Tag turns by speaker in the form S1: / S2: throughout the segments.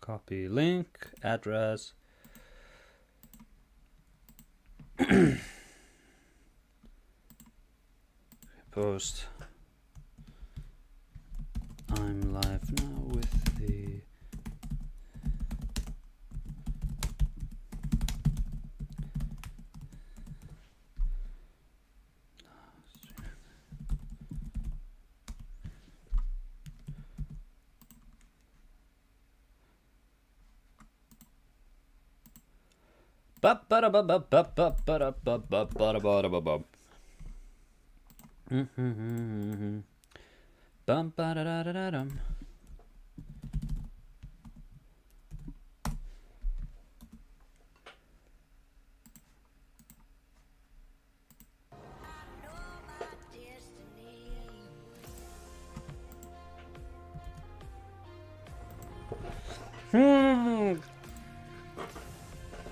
S1: Copy link, address. Post. I'm live now with the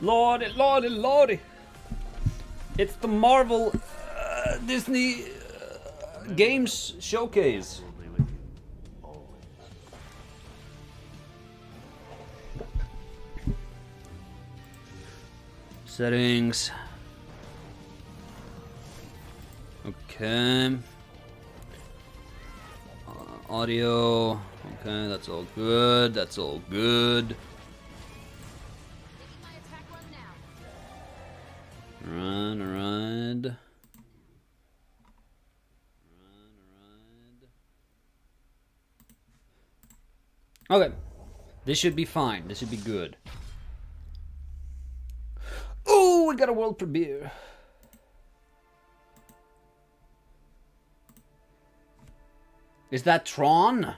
S1: Lordy, lordy, lordy. It's the Marvel Disney Games Showcase. Settings. Okay. Audio. Okay, that's all good. That's all good. Run. Okay. This should be fine. This should be good. Oh, we got a world premiere. Is that Tron?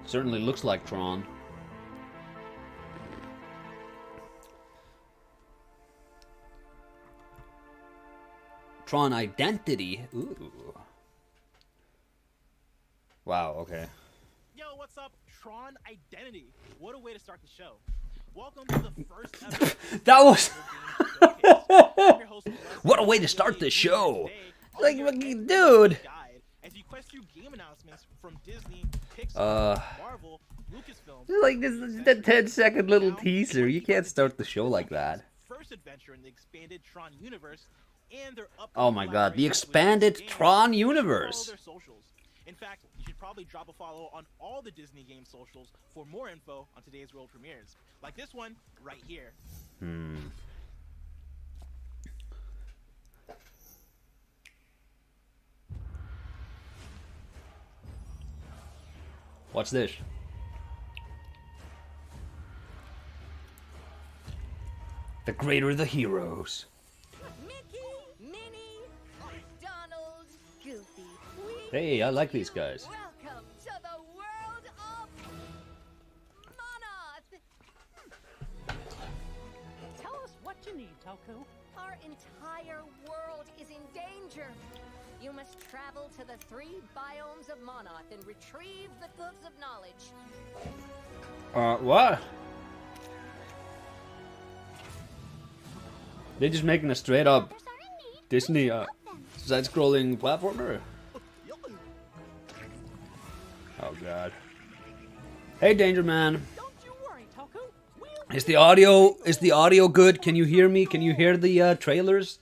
S1: Certainly looks like Tron. Tron Identity. Ooh. Wow, okay.
S2: Yo, what's up? Tron Identity. What a way to start the show. Welcome to the first episode.
S1: That was... What a way to start the show. Like, dude.
S2: As you quest through game announcements from Disney, Pixar, Marvel, Lucasfilm.
S1: Like, this is the 10-second little teaser. You can't start the show like that.
S2: First adventure in the expanded Tron universe and their
S1: oh my god, the expanded Tron universe.
S2: In fact, you should probably drop a follow on all the Disney game socials for more info on today's world premieres. Like this one right here.
S1: Watch this. The greater the heroes.
S3: Mickey, Minnie, Donald, Goofy.
S1: Hey, I like these guys.
S3: Welcome to the world of Monoth.
S4: Tell us what you need, Toku.
S3: Our entire world is in danger. You must travel to the 3 biomes of Monoth and retrieve the Hooves of Knowledge.
S1: What? They're just making a straight up Disney side-scrolling platformer. Oh god. Hey, Danger Man.
S4: Don't you worry, Toku.
S1: Is the audio good? Can you hear me? Can you hear the trailers?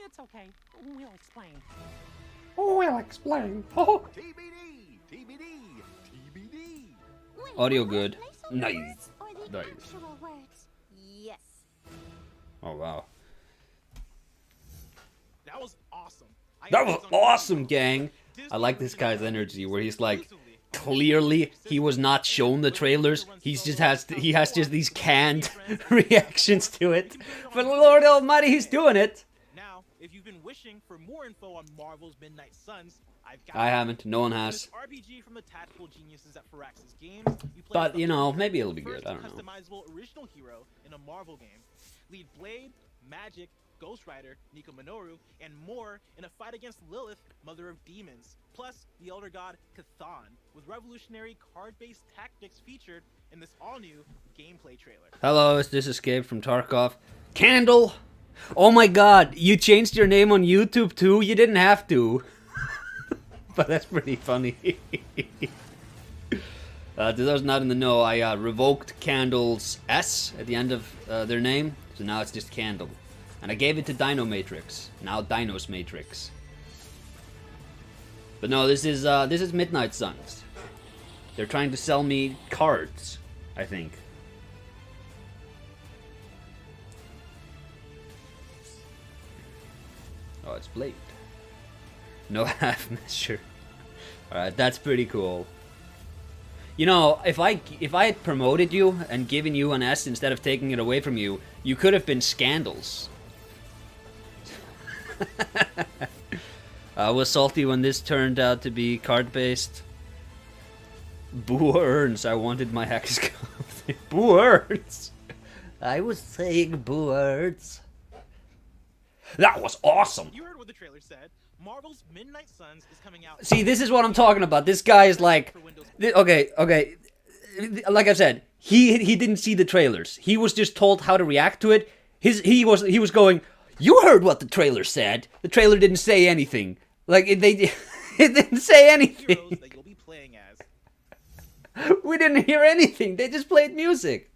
S4: It's okay. We'll explain.
S1: We'll explain.
S2: TBD.
S1: Audio good. Nice. Nice.
S3: Yes.
S1: Oh wow.
S2: That was awesome.
S1: That was awesome, gang. I like this guy's energy where he's like, clearly he was not shown the trailers. He has just these canned reactions to it. But Lord Almighty, he's doing it.
S2: Now, if you've been wishing for more info on Marvel's Midnight Suns, I've got
S1: I haven't. No one
S2: this
S1: has.
S2: RPG from the tactical geniuses at Firaxis Games. You play
S1: But,
S2: as the
S1: you know,
S2: first
S1: maybe it'll be good.
S2: first
S1: I don't know.
S2: customizable original hero in a Marvel game. Lead Blade, Magic, Ghost Rider, Nico Minoru, and more in a fight against Lilith, Mother of Demons. Plus, the Elder God Cthon, with revolutionary card-based tactics featured in this all-new gameplay trailer.
S1: Hello, is this Escape from Tarkov? Candle! Oh my god, you changed your name on YouTube too? You didn't have to. But that's pretty funny. To those not in the know, I revoked Candle's S at the end of their name, so now it's just Candle. And I gave it to Dino Matrix. Now Dinos Matrix. But no, this is Midnight Suns. They're trying to sell me cards, I think. Oh, it's Blade. No half measure. Alright, that's pretty cool. You know, if I had promoted you and given you an S instead of taking it away from you, you could have been Scandals. I was salty when this turned out to be card-based. Boo earns. I wanted my hex code. Boo earns. I was saying boo earns. That was awesome.
S2: You heard what the trailer said. Marvel's Midnight Suns is coming out.
S1: See, this is what I'm talking about. This guy is like, okay. Like I said, he didn't see the trailers. He was just told how to react to it. He was going, you heard what the trailer said. The trailer didn't say anything. Like it didn't say anything.
S2: Heroes that you'll be playing as.
S1: We didn't hear anything. They just played music.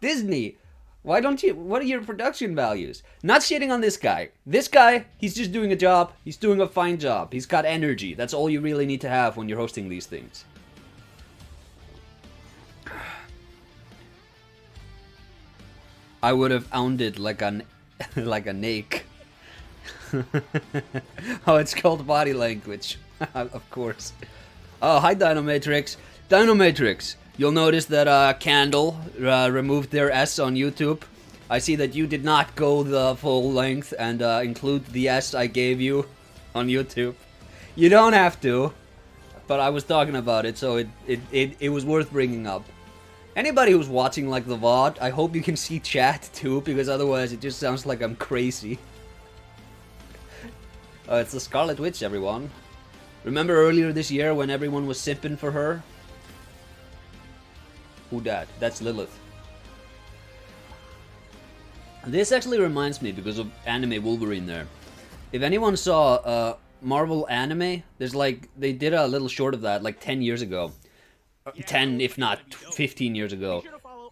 S1: Disney, why don't you? What are your production values? Not shitting on this guy. This guy, he's just doing a job. He's doing a fine job. He's got energy. That's all you really need to have when you're hosting these things. I would have owned it like a nake. Oh, it's called body language. Of course. Oh, hi Dinomatrix. Dinomatrix, you'll notice that Candle removed their S on YouTube. I see that you did not go the full length and include the S I gave you on YouTube. You don't have to, but I was talking about it, so it was worth bringing up. Anybody who's watching like the VOD, I hope you can see chat too, because otherwise it just sounds like I'm crazy. It's the Scarlet Witch, everyone. Remember earlier this year when everyone was simping for her? Who dat? That's Lilith. This actually reminds me, because of anime Wolverine there. If anyone saw Marvel anime, there's like, they did a little short of that like 10 years ago. 10, if not 15 years ago.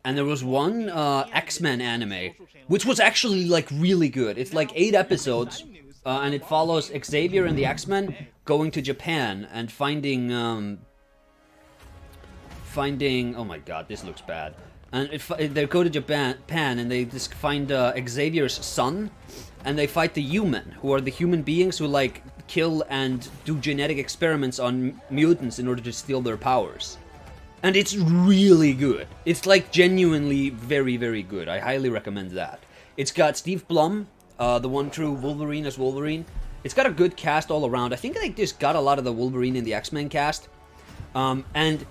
S1: And there was one X-Men anime, which was actually like really good. It's like 8 episodes. And it follows Xavier and the X-Men going to Japan and finding, oh my god, this looks bad. And they go to Japan and they just find Xavier's son, and they fight the human, who are the human beings who like kill and do genetic experiments on mutants in order to steal their powers. And it's really good. It's like genuinely very, very good. I highly recommend that. It's got Steve Blum, the one true Wolverine as Wolverine. It's got a good cast all around. I think they just got a lot of the Wolverine in the X-Men cast. And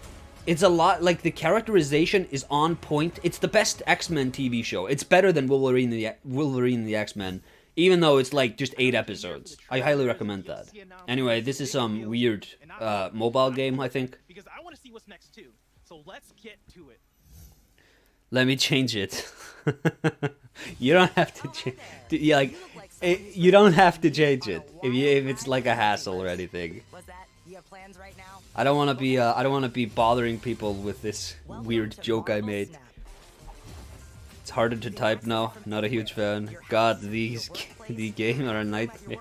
S1: it's a lot, like, the characterization is on point. It's the best X-Men TV show. It's better than Wolverine and the X-Men, even though it's like just 8 episodes. I highly recommend that. Anyway, this is some weird mobile game, I think.
S2: Because I want to see what's next too. So let's get to it.
S1: Let me change it. You don't have to change. Yeah, like, you don't have to change it if it's like a hassle or anything.
S5: You have plans right now?
S1: I don't want to be bothering people with this weird joke I made. It's harder to type now. Not a huge fan. God, the game are a nightmare.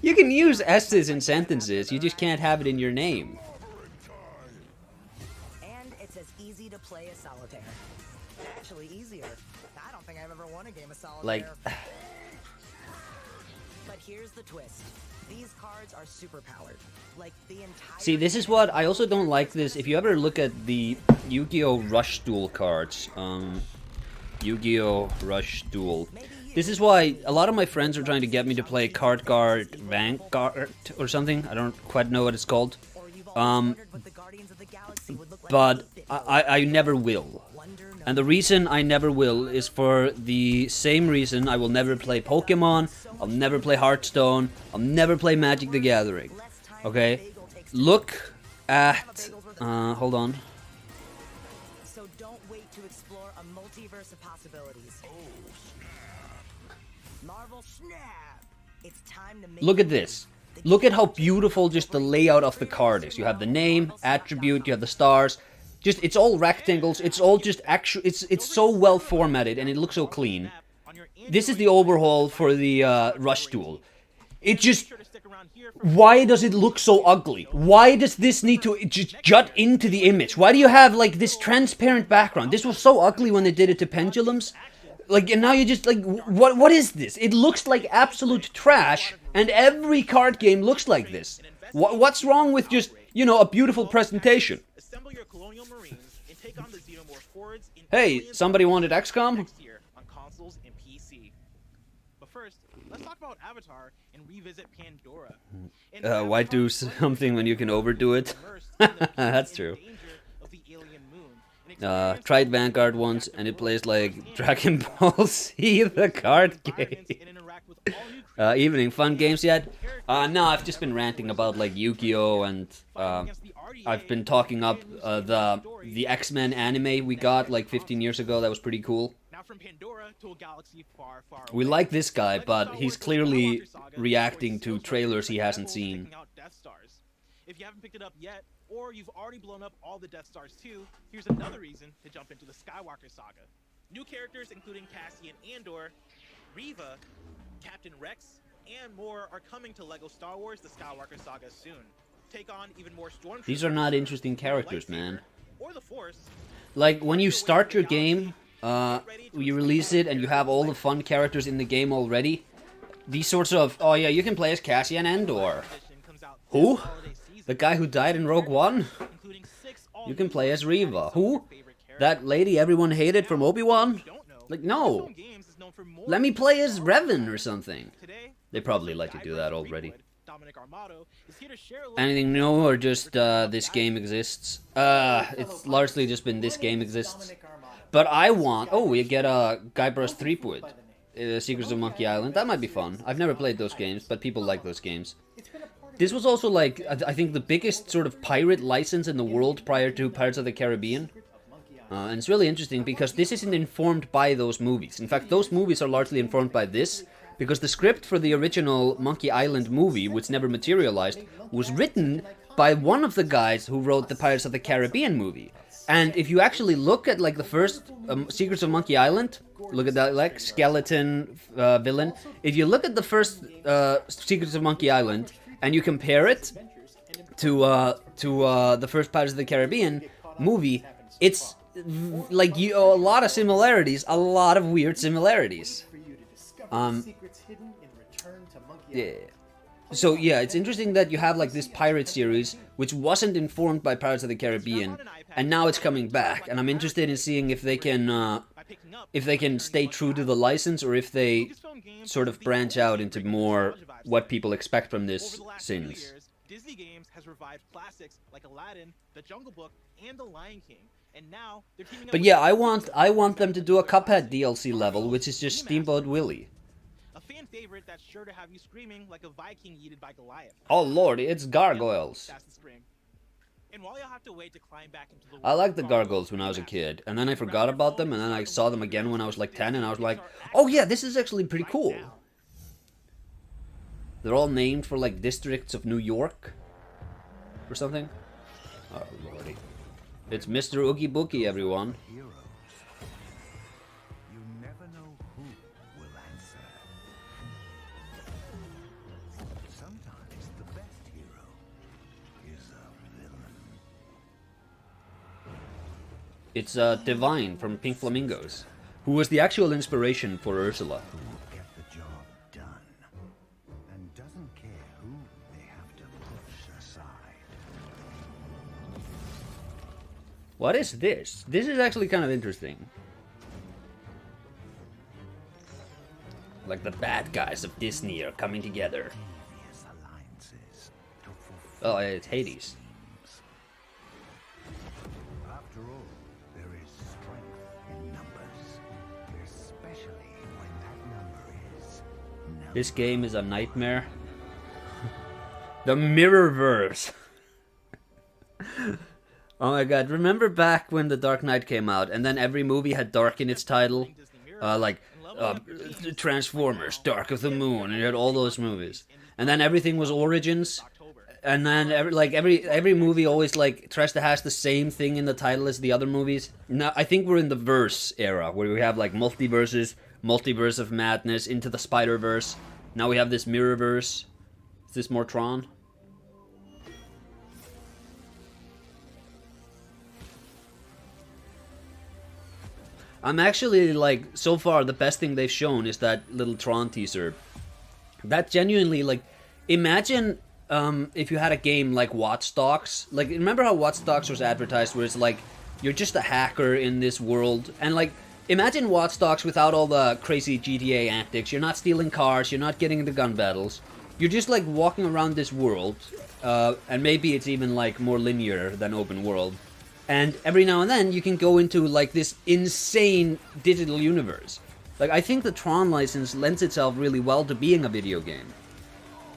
S1: You can use S's in sentences. You just can't have it in your name.
S5: And it's as easy to play as solitaire. Actually easier. I don't think I've ever won a game of solitaire.
S1: Like,
S5: but here's the twist. These cards are super powered. Like the entire
S1: see, this is what I also don't like. This, if you ever look at the Yu-Gi-Oh! Rush Duel cards, Yu-Gi-Oh! Rush Duel, This is why a lot of my friends are trying to get me to play Card Guard Vanguard or something. I don't quite know what it's called.
S5: Or you've always wondered what the Guardians of the Galaxy would look like
S1: But
S5: with a fit
S1: I never will.
S5: wonder no
S1: And the reason I never will is for the same reason I will never play Pokemon, I'll never play Hearthstone, I'll never play Magic the Gathering.
S5: less time
S1: Okay?
S5: than a bagel takes to
S1: Look at... hold on.
S5: So don't wait to explore a multiverse of possibilities. Marvel Snap! It's time to make
S1: Look at this. Look at how beautiful just the layout of the card is. You have the name, attribute, you have the stars. Just, it's all rectangles, it's all just actual, it's so well formatted and it looks so clean. This is the overhaul for the Rush Duel. It just, why does it look so ugly? Why does this need to just jut into the image? Why do you have like this transparent background? This was so ugly when they did it to Pendulums. Like, and now you just like, what is this? It looks like absolute trash, and every card game looks like this. What's wrong with just, you know, a beautiful presentation?
S2: Assemble your colonial marines and take on the xenomorph hordes in
S1: Hey,
S2: billions
S1: somebody
S2: of
S1: wanted XCOM?
S2: next year on consoles and PC. But first, let's talk about Avatar and revisit Pandora. In
S1: Why do
S2: Avatar,
S1: something when you can overdo it?
S2: immersed in the beauty
S1: That's
S2: and
S1: true.
S2: danger of the alien moon, an experience
S1: Tried
S2: that
S1: Vanguard
S2: will
S1: once, and it
S2: capture
S1: plays
S2: the
S1: like
S2: world's
S1: Dragon Ball Z, the card game.
S2: environments and interact with all new
S1: Evening, fun games yet? No, I've just been ranting about like Yu-Gi-Oh! And I've been talking up the X-Men anime we got like 15 years ago. That was pretty cool.
S2: Now from Pandora to a galaxy far, far
S1: We
S2: away.
S1: like this guy,
S2: Like
S1: but
S2: Star
S1: he's
S2: Wars, the
S1: clearly
S2: Skywalker saga
S1: reacting
S2: destroys
S1: to
S2: Silver
S1: trailers he
S2: Rebels
S1: hasn't seen.
S2: taking out Death Stars. If you haven't picked it up yet, or you've already blown up all the Death Stars too, here's another reason to jump into the Skywalker saga. New characters including Cassian Andor, Reva, Captain Rex, and more are coming to LEGO Star Wars The Skywalker Saga soon. Take on even more stormtroopers.
S1: These are not interesting characters,
S2: lightsaber,
S1: man.
S2: Or the Force.
S1: Like, when you start your game, you release it and you have all the fun characters in the game already, these sorts of, oh yeah, you can play as Cassian Andor.
S2: Edition comes out
S1: Who?
S2: this holiday season,
S1: The guy who died in Rogue One?
S2: including 6
S1: You can play as
S2: all-new
S1: Reva.
S2: designs of
S1: Who?
S2: your favorite characters.
S1: That lady everyone hated from Obi-Wan?
S2: If you don't know,
S1: Like, no.
S2: Capstone Games is known for more
S1: Let me
S2: than
S1: play
S2: just
S1: as
S2: Star Wars
S1: Revan or
S2: games.
S1: something.
S2: Today,
S1: They probably let you do that
S2: Guybrush
S1: already.
S2: Threepwood, Dominic Armato, is here to share a little
S1: Anything new or just this game exists? It's largely just been this game exists. But I want... Oh, we get a Guybrush Threepwood. Secrets of Monkey Island. That might be fun. I've never played those games, but people like those games. This was also like, I think the biggest sort of pirate license in the world prior to Pirates of the Caribbean. And it's really interesting because this isn't informed by those movies. In fact, those movies are largely informed by this, because the script for the original Monkey Island movie, which never materialized, was written by one of the guys who wrote the Pirates of the Caribbean movie. And if you actually look at like the first Secrets of Monkey Island, look at that like skeleton villain. If you look at the first Secrets of Monkey Island and you compare it to the first Pirates of the Caribbean movie, it's like a lot of similarities, a lot of weird similarities. Yeah. So yeah, it's interesting that you have like this pirate series which wasn't informed by Pirates of the Caribbean, and now it's coming back. And I'm interested in seeing if they can stay true to the license, or if they sort of branch out into more what people expect from this
S2: Over the last few
S1: since.
S2: years, Disney Games has revived classics like Aladdin, The Jungle Book, and The Lion King, and now they're teaming up
S1: But
S2: with
S1: yeah, I want them to do a Cuphead DLC level, which is just Steamboat Willie.
S2: a fan favorite that's sure to have you screaming like a Viking yeeted by Goliath.
S1: Oh lord, it's gargoyles.
S2: That's the scream. And while you'll have to wait to climb back into the
S1: I
S2: world
S1: liked the
S2: of
S1: gargoyles when I was a kid, and then I forgot about them, and then I saw them again when I was like 10, and I was like, oh yeah, this is actually pretty cool. They're all named for like districts of New York or something. Oh lordy. It's Mr. Oogie Boogie, everyone.
S6: Heroes. You never know who will answer. Sometimes the best hero is a villain.
S1: It's Divine from Pink Flamingos, who was the actual inspiration for Ursula.
S6: Who get the job done and doesn't care who they have to push aside.
S1: What is this? This is actually kind of interesting. Like the bad guys of Disney are coming together.
S6: Devious alliances to fulfill
S1: Oh, it's Hades.
S6: dreams. After all, there is strength in numbers, especially when that number is
S1: This game is a nightmare. The Mirrorverse. Oh my god, remember back when The Dark Knight came out and then every movie had dark in its title? Transformers, Dark of the Moon, and you had all those movies. And then everything was Origins. And then every movie always like tries to have the same thing in the title as the other movies. Now I think we're in the verse era where we have like multiverses, Multiverse of Madness, Into the Spider-Verse. Now we have this Mirrorverse. Is this more Tron? I'm actually like, so far the best thing they've shown is that little Tron teaser. That genuinely, like, imagine if you had a game like Watch Dogs. Like, remember how Watch Dogs was advertised where it's like, you're just a hacker in this world. And like, imagine Watch Dogs without all the crazy GTA antics. You're not stealing cars, you're not getting into gun battles. You're just like walking around this world. And maybe it's even like more linear than open world. And every now and then you can go into like this insane digital universe. Like, I think the Tron license lends itself really well to being a video game.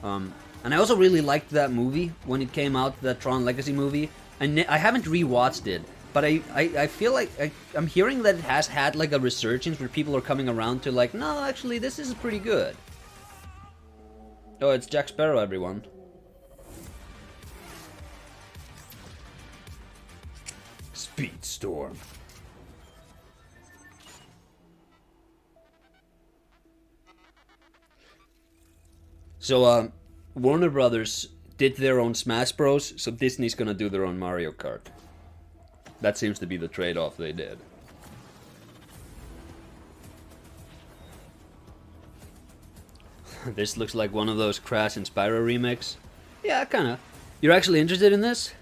S1: And I also really liked that movie when it came out, that Tron Legacy movie. And I haven't rewatched it, but I feel like I'm hearing that it has had like a resurgence where people are coming around to like, no, actually this is pretty good. Oh, it's Jack Sparrow, everyone. Speedstorm. So, Warner Brothers did their own Smash Bros, so Disney's gonna do their own Mario Kart. That seems to be the trade-off they did. This looks like one of those Crash and Spyro remakes. Yeah, kinda. You're actually interested in this?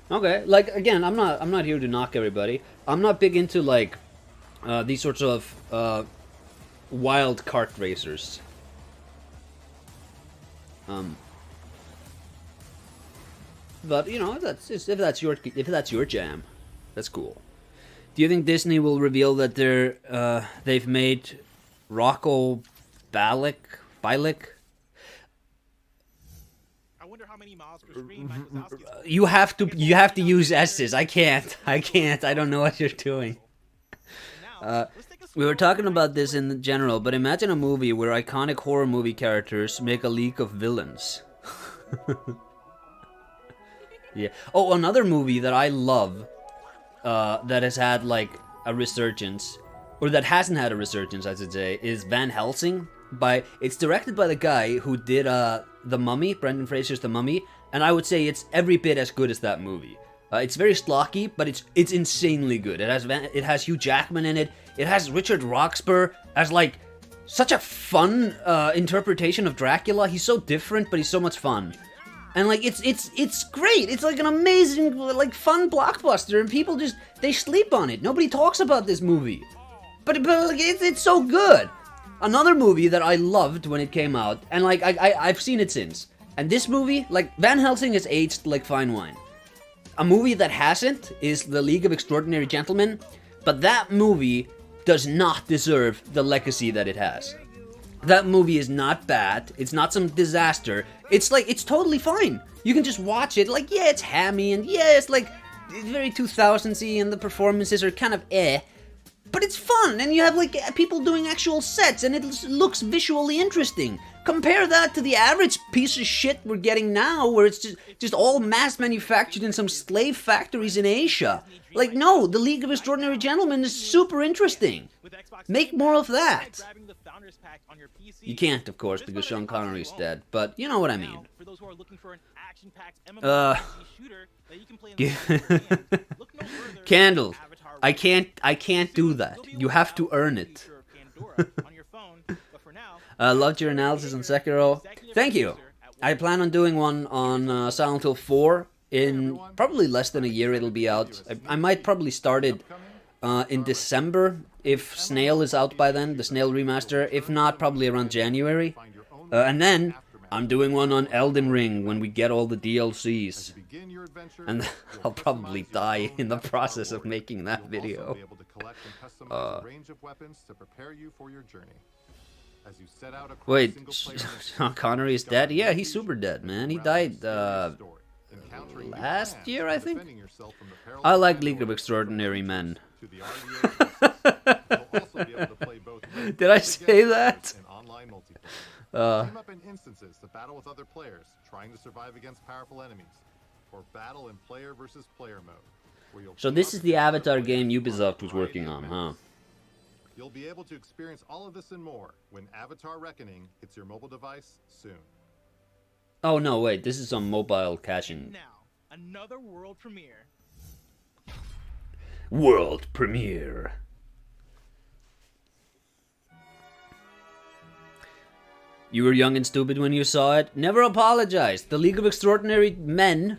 S1: Okay, like, again, I'm not here to knock everybody. I'm not big into, like, these sorts of, wild kart racers. But, you know, if that's your jam, that's cool. Do you think Disney will reveal that they've made Rocco Bilic?
S2: How many miles per screen Mike Wazowski's
S1: You have to use S's. I can't. I don't know what you're doing. We were talking about this in general, but imagine a movie where iconic horror movie characters make a league of villains. Yeah. Oh, another movie that I love, that has had like a resurgence, or that hasn't had a resurgence, I should say, is Van Helsing. It's directed by the guy who did The Mummy, Brendan Fraser's The Mummy, and I would say it's every bit as good as that movie. It's very schlocky, but it's insanely good. It has Hugh Jackman in it. It has Richard Roxburgh as like such a fun interpretation of Dracula. He's so different, but he's so much fun. And like it's great. It's like an amazing like fun blockbuster, and people they sleep on it. Nobody talks about this movie, but like, it's so good. Another movie that I loved when it came out, and like I've seen it since. And this movie, like Van Helsing, has aged like fine wine. A movie that hasn't is The League of Extraordinary Gentlemen, but that movie does not deserve the legacy that it has. That movie is not bad. It's not some disaster. It's totally fine. You can just watch it. Like, yeah, it's hammy, and yeah, it's like it's very 2000s-y, and the performances are kind of but it's fun, and you have like people doing actual sets, and it looks visually interesting. Compare that to the average piece of shit we're getting now, where it's just all mass manufactured in some slave factories in Asia. Like, no, The League of Extraordinary Gentlemen is super interesting. Make more of that. You can't, of course, because Sean Connery's dead, but you know what I mean. Candle. I can't do that. You have to earn it. Loved your analysis on Sekiro. Thank you. I plan on doing one on Silent Hill 4 in probably less than a year. It'll be out. I might probably start it in December if Snail is out by then, the Snail remaster. If not, probably around January. And then I'm doing one on Elden Ring when we get all the DLCs. And I'll probably die in the process of making that video. Wait, Sean Connery is dead? Yeah, he's super dead, man. He died last year, I think? I like League of Extraordinary Men. Did I say that?
S7: Team up in instances to battle with other players, trying to survive against powerful enemies, or battle in player versus player mode. Where you'll
S1: So this is the Avatar game Ubisoft was working on, huh?
S7: You'll be able to experience all of this and more when Avatar Reckoning hits your mobile device soon.
S1: Oh no, wait, this is on mobile caching.
S2: Now, another world premiere.
S1: World premiere. You were young and stupid when you saw it. Never apologize. The League of Extraordinary Men.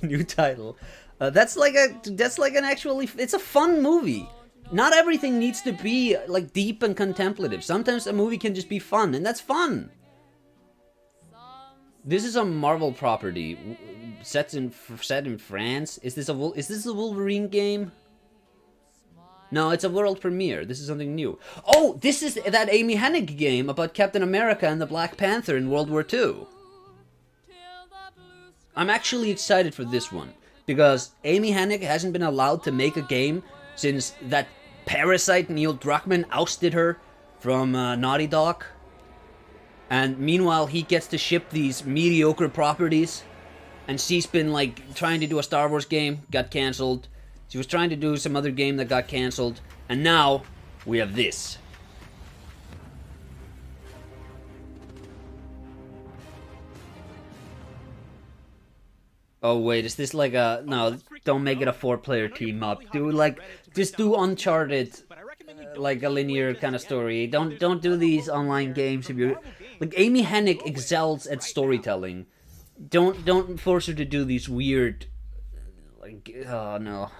S1: New title. That's like an actually. It's a fun movie. Not everything needs to be like deep and contemplative. Sometimes a movie can just be fun, and that's fun. This is a Marvel property, set in France. Is this a Wolverine game? No, it's a world premiere. This is something new. Oh, this is that Amy Hennig game about Captain America and the Black Panther in World War II. I'm actually excited for this one, because Amy Hennig hasn't been allowed to make a game since that parasite Neil Druckmann ousted her from Naughty Dog. And meanwhile, he gets to ship these mediocre properties. And she's been, like, trying to do a Star Wars game, got cancelled. She was trying to do some other game that got cancelled. And now, we have this. Oh, wait, is this like a... No, don't make it a 4-player team up. Do, like, just do Uncharted, like a linear kind of story. Don't do these online games if you're... Like, Amy Hennig excels at storytelling. Don't force her to do these weird... Like, oh, no.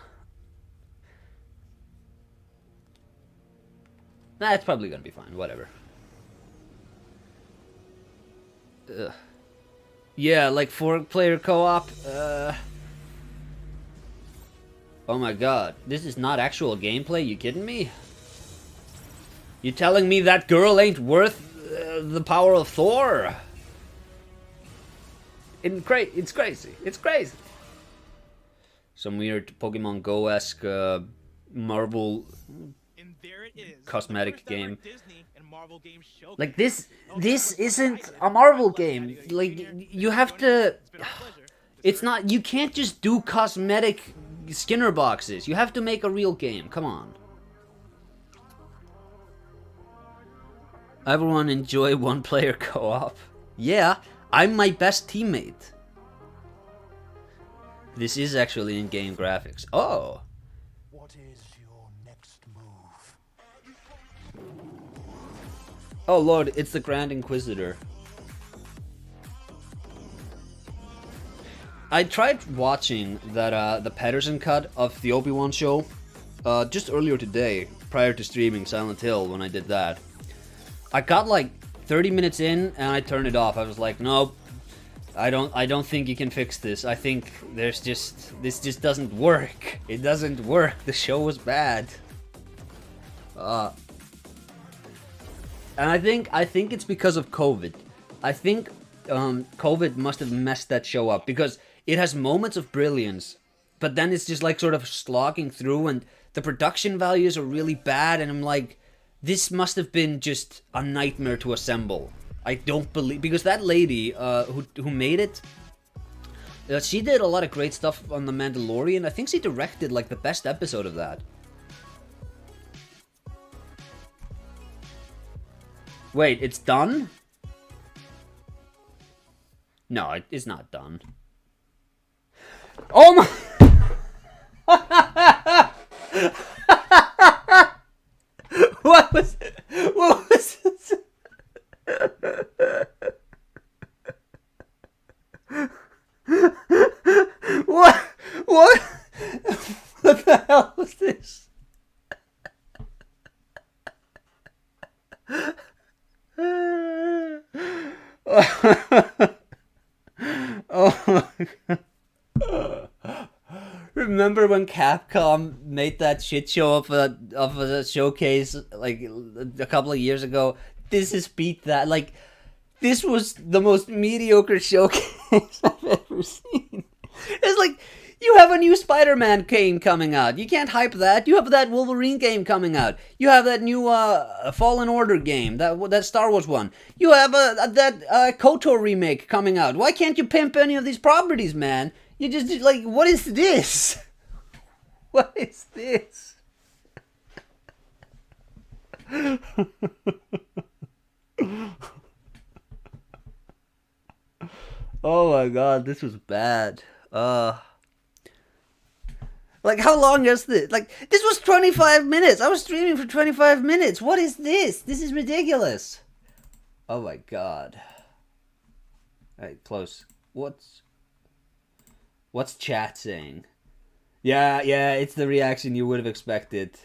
S1: Nah, it's probably gonna be fine. Whatever. Ugh. Yeah, like 4-player co-op. Oh my god. This is not actual gameplay? You kidding me? You telling me that girl ain't worth the power of Thor? It's crazy. It's crazy. Some weird Pokemon Go-esque Marvel cosmetic game. Like this isn't a Marvel game. Like, you have to... It's not... You can't just do cosmetic Skinner boxes. You have to make a real game. Come on. Everyone enjoy 1-player co-op. Yeah, I'm my best teammate. This is actually in-game graphics. Oh.
S6: What is your next move?
S1: Oh lord, it's the Grand Inquisitor. I tried watching that the Patterson cut of the Obi-Wan show just earlier today, prior to streaming Silent Hill when I did that. I got like 30 minutes in and I turned it off. I was like, nope, I don't think you can fix this. I think this just doesn't work. It doesn't work. The show was bad. And I think it's because of COVID. I think COVID must have messed that show up, because it has moments of brilliance, but then it's just like sort of slogging through, and the production values are really bad, and I'm like, this must have been just a nightmare to assemble. I don't believe, because that lady who made it, she did a lot of great stuff on The Mandalorian. I think she directed like the best episode of that. Wait, it's done? No, it's not done. Oh my! What was this? What? What the hell was this? remember when Capcom made that shit show of a showcase like a couple of years ago? This has beat that. Like, this was the most mediocre showcase I've ever seen. It's like, you have a new Spider-Man game coming out. You can't hype that. You have that Wolverine game coming out. You have that new Fallen Order game, that Star Wars one. You have that KOTOR remake coming out. Why can't you pimp any of these properties, man? You just, like, what is this? What is this? Oh my god, this was bad. Like, how long is this? Like, this was 25 minutes. I was streaming for 25 minutes. What is this? This is ridiculous. Oh my god. Alright, close. What's chat saying? Yeah, it's the reaction you would have expected.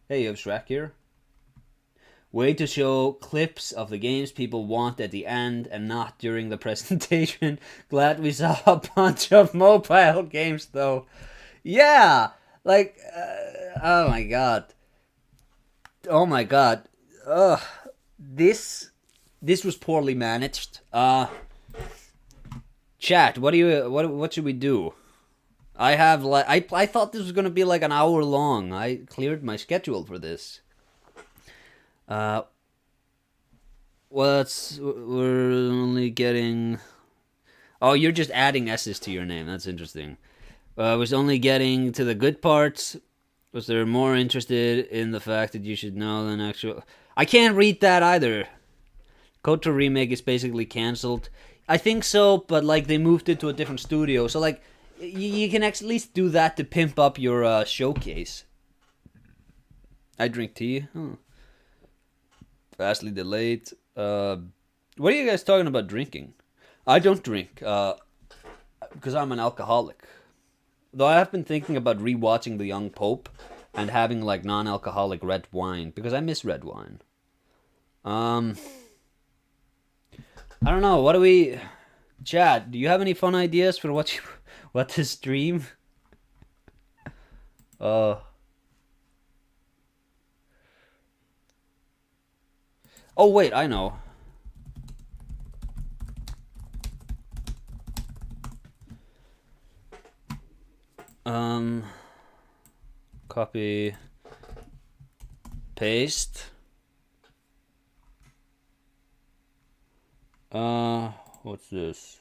S1: Hey, you have Shrek here? Way to show clips of the games people want at the end and not during the presentation. Glad we saw a bunch of mobile games though. Yeah, like, oh my god. Oh my god. Ugh. This was poorly managed. Chat, what should we do? I have like I thought this was gonna be like an hour long. I cleared my schedule for this. We're only getting. Oh, you're just adding S's to your name. That's interesting. Was only getting to the good parts. Was there more interested in the fact that you should know than actual? I can't read that either. KOTOR remake is basically cancelled. I think so, but like they moved it to a different studio, so like you can at least do that to pimp up your showcase. I drink tea. Vastly delayed. What are you guys talking about drinking? I don't drink because I'm an alcoholic. Though I have been thinking about rewatching The Young Pope and having like non-alcoholic red wine because I miss red wine. I don't know. What do we? Chad, do you have any fun ideas for what to stream? Oh wait, I know. Copy, paste. What's this?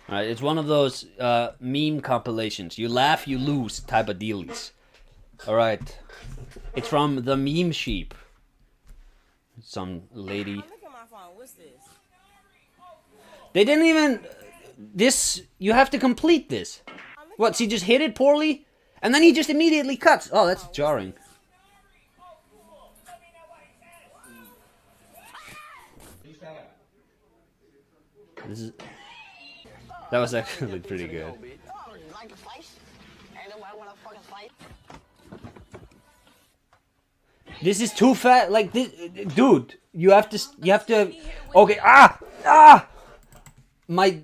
S1: Alright, it's one of those meme compilations. You laugh, you lose type of dealies. Alright. It's from the Meme Sheep. Some lady. They didn't even... This... You have to complete this. What, she just hit it poorly? And then he just immediately cuts. Oh, that's jarring. This is... That was actually pretty good. This is too fast. Like this, dude. You have to. Okay. My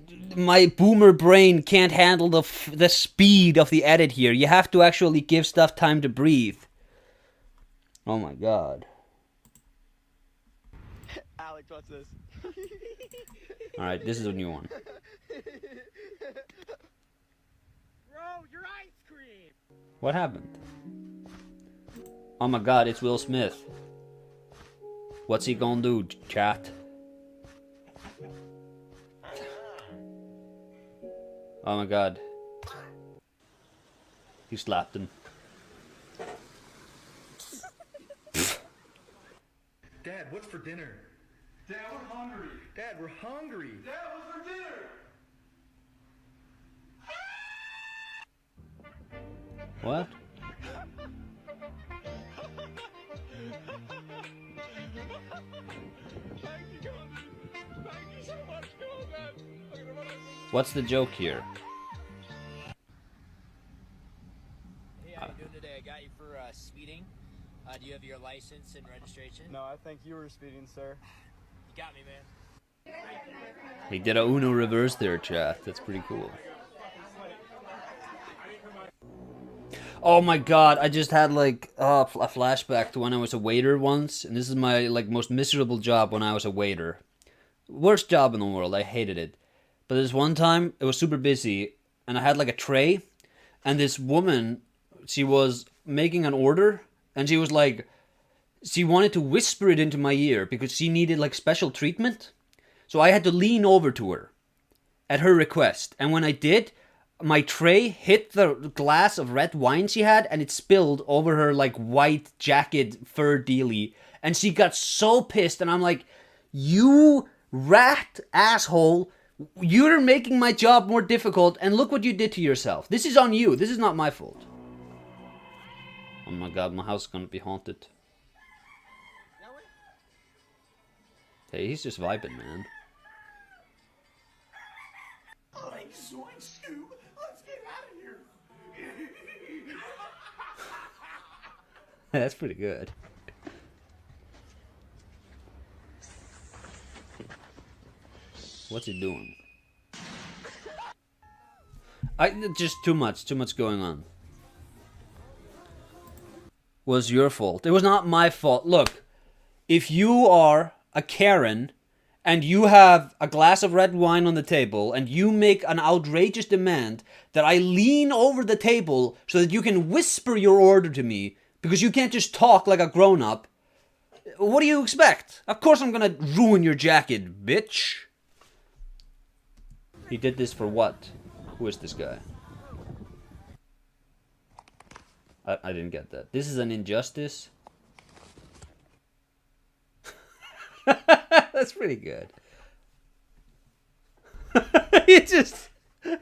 S1: boomer brain can't handle the speed of the edit here. You have to actually give stuff time to breathe. Oh my god.
S2: Alex, what's this?
S1: All right, this is a new one.
S2: Bro, your ice cream.
S1: What happened? Oh my god, it's Will Smith. What's he gonna do, chat? Oh my god. You slapped him.
S8: Dad, what's for dinner?
S9: Dad, we're hungry.
S8: Dad, we're hungry.
S9: Dad, what's for dinner?
S1: What? What's the joke here?
S10: Hey, how you doing today? I got you for speeding. Do you have your license and registration?
S11: No, I think you were speeding, sir.
S10: You got me, man.
S1: He did a Uno reverse there, chat. That's pretty cool. Oh my god, I just had like a flashback to when I was a waiter once, and this is my like most miserable job when I was a waiter. Worst job in the world, I hated it. But this one time, it was super busy, and I had like a tray, and this woman, she was making an order, and she was like, she wanted to whisper it into my ear because she needed like special treatment. So I had to lean over to her at her request, and when I did, my tray hit the glass of red wine she had, and it spilled over her like white jacket fur dealie, and she got so pissed, and I'm like, you rat asshole, you're making my job more difficult, and look what you did to yourself. This is on you. This is not my fault. Oh my god, my house is gonna be haunted. Hey, he's just vibing, man. That's pretty good. What's he doing? Just too much going on. Was your fault. It was not my fault. Look, if you are a Karen and you have a glass of red wine on the table and you make an outrageous demand that I lean over the table so that you can whisper your order to me because you can't just talk like a grown-up, what do you expect? Of course I'm gonna ruin your jacket, bitch. He did this for what? Who is this guy? I didn't get that. This is an injustice? That's pretty good.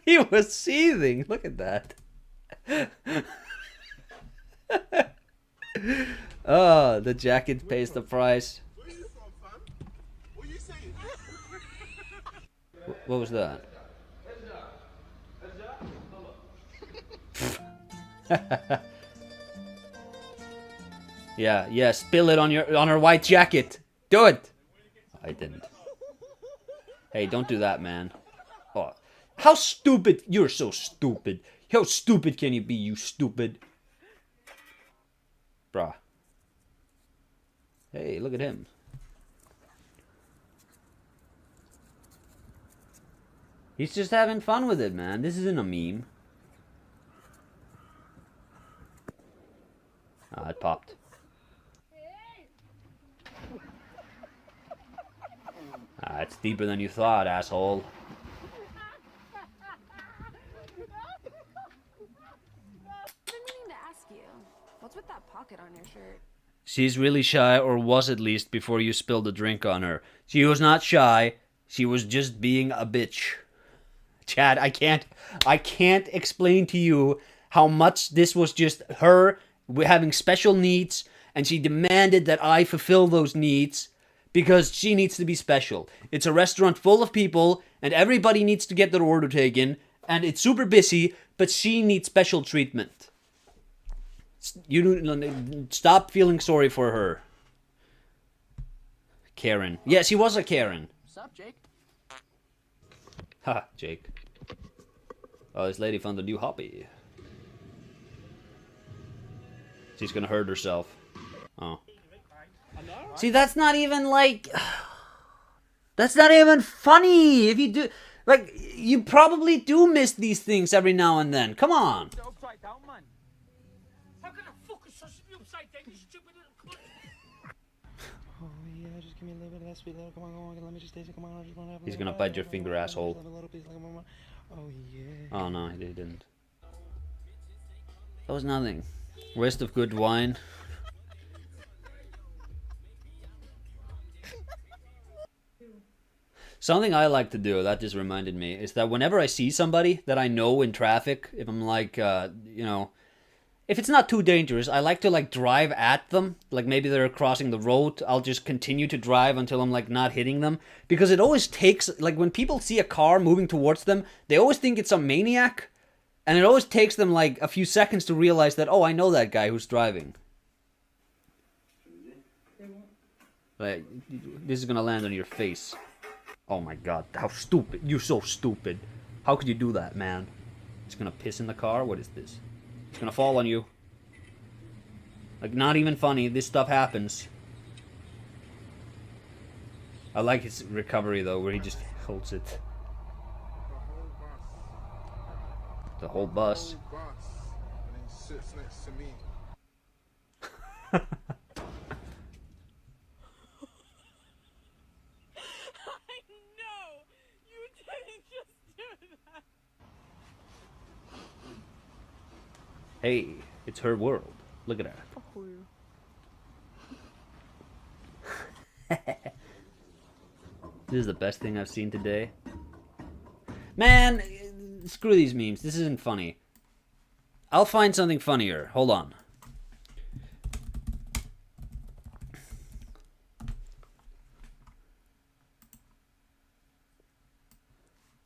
S1: He was seething. Look at that. Oh, the jacket pays the price. What was that? Yeah, spill it on her white jacket. Do it. I didn't. Hey, don't do that, man. Oh, how stupid! You're so stupid. How stupid can you be, you stupid? Bruh. Hey, look at him. He's just having fun with it, man. This isn't a meme. Ah, it popped. Ah, it's deeper than you thought, asshole.
S12: What's with that pocket on your shirt?
S1: She's really shy, or was at least before you spilled the drink on her. She was not shy. She was just being a bitch. Chad, I can't explain to you how much this was just her having special needs, and she demanded that I fulfill those needs because she needs to be special. It's a restaurant full of people, and everybody needs to get their order taken, and it's super busy, but she needs special treatment. You stop feeling sorry for her. Karen. Yeah, she was a Karen.
S10: What's up, Jake?
S1: Ha, Jake. Oh, this lady found a new hobby. She's gonna hurt herself. Oh. See, that's not even like... That's not even funny! If you do... Like, you probably do miss these things every now and then. Come on! He's gonna bite your finger, asshole. Oh no, he didn't. That was nothing. Waste of good wine. Something I like to do, that just reminded me, is that whenever I see somebody that I know in traffic, if I'm like, you know, if it's not too dangerous, I like to like drive at them. Like maybe they're crossing the road, I'll just continue to drive until I'm like not hitting them. Because it always takes, like when people see a car moving towards them, they always think it's a maniac. And it always takes them like a few seconds to realize that, oh, I know that guy who's driving. Like, this is gonna land on your face. Oh my god, how stupid. You're so stupid. How could you do that, man? It's gonna piss in the car? What is this? It's gonna fall on you. Like, not even funny. This stuff happens. I like his recovery, though, where he just holds it. The whole bus.
S13: And he sits next to me.
S1: Hey, it's her world. Look at her. This is the best thing I've seen today. Man, screw these memes. This isn't funny. I'll find something funnier. Hold on.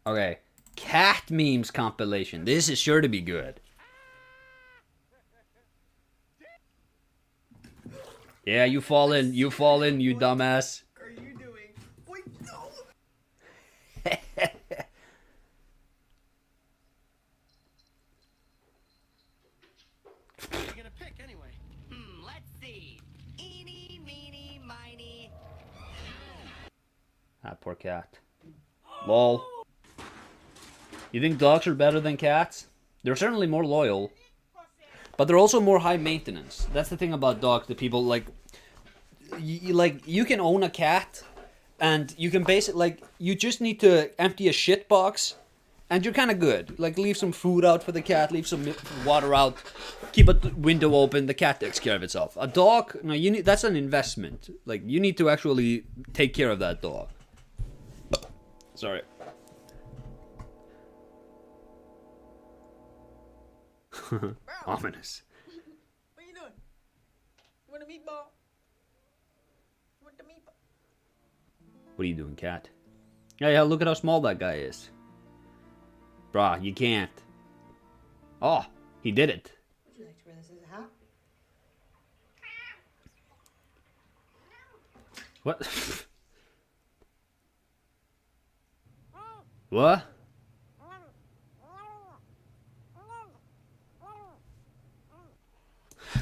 S1: Okay. Cat memes compilation. This is sure to be good. Yeah, you fall in, you dumbass.
S9: What are you doing? Wait, no!
S10: What are you gonna pick anyway?
S5: Let's see. Eeny, meeny, miny.
S1: Ah, poor cat. Lol. You think dogs are better than cats? They're certainly more loyal. But they're also more high maintenance. That's the thing about dogs that people like. You can own a cat, and you can basically you just need to empty a shit box, and you're kind of good. Like, leave some food out for the cat, leave some water out, keep a window open. The cat takes care of itself. A dog, no, you need. That's an investment. Like, you need to actually take care of that dog. Sorry. Ominous.
S5: What are you doing? You want a meatball? You want the meatball?
S1: What are you doing, cat? Yeah, look at how small that guy is. Bruh, you can't. Oh, he did it.
S5: Would you like to wear this as a hat?
S1: What? What?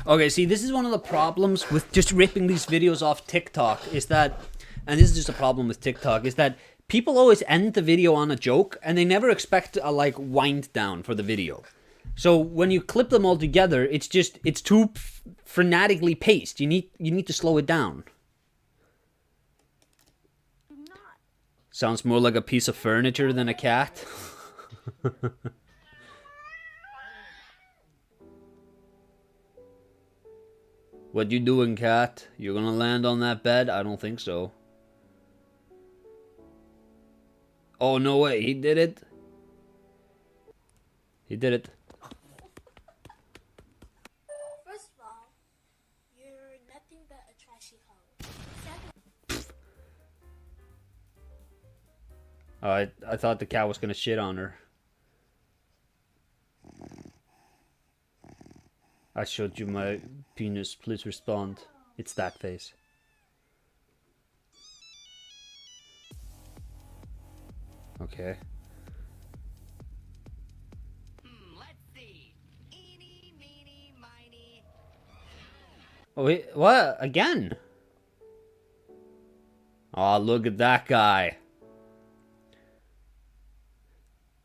S1: Okay, see, this is one of the problems with just ripping these videos off TikTok, is that, and this is just a problem with TikTok, is that people always end the video on a joke, and they never expect a, like, wind down for the video. So when you clip them all together, it's too frenetically paced. You need to slow it down. Sounds more like a piece of furniture than a cat. What you doing, cat? You're gonna land on that bed? I don't think so. Oh, no way. He did it. He did it.
S14: First of all, you're nothing but a trashy hoe.
S1: I thought the cat was gonna shit on her. I showed you my penis. Please respond. It's that face. Okay.
S5: Let's see. Eeny, meeny, miny.
S1: Oh, wait, what? Again? Oh, look at that guy.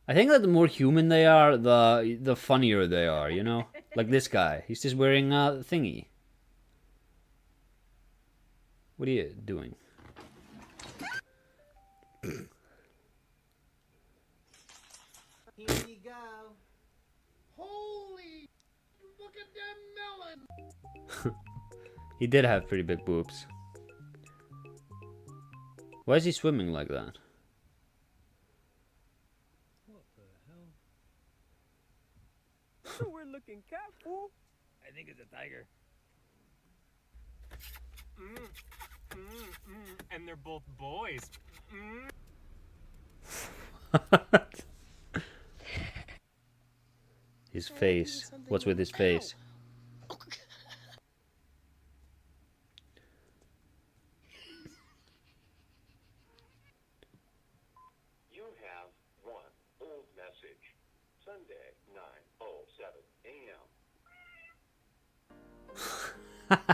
S1: I think that the more human they are, the funnier they are, you know? Like this guy. He's just wearing a thingy. What are you doing?
S5: Here you go.
S9: Holy! Look at that melon!
S1: He did have pretty big boobs. Why is he swimming like that?
S11: What the hell?
S10: We're looking cat, fool. I think it's a tiger. And they're both boys.
S1: His face. What's with his face?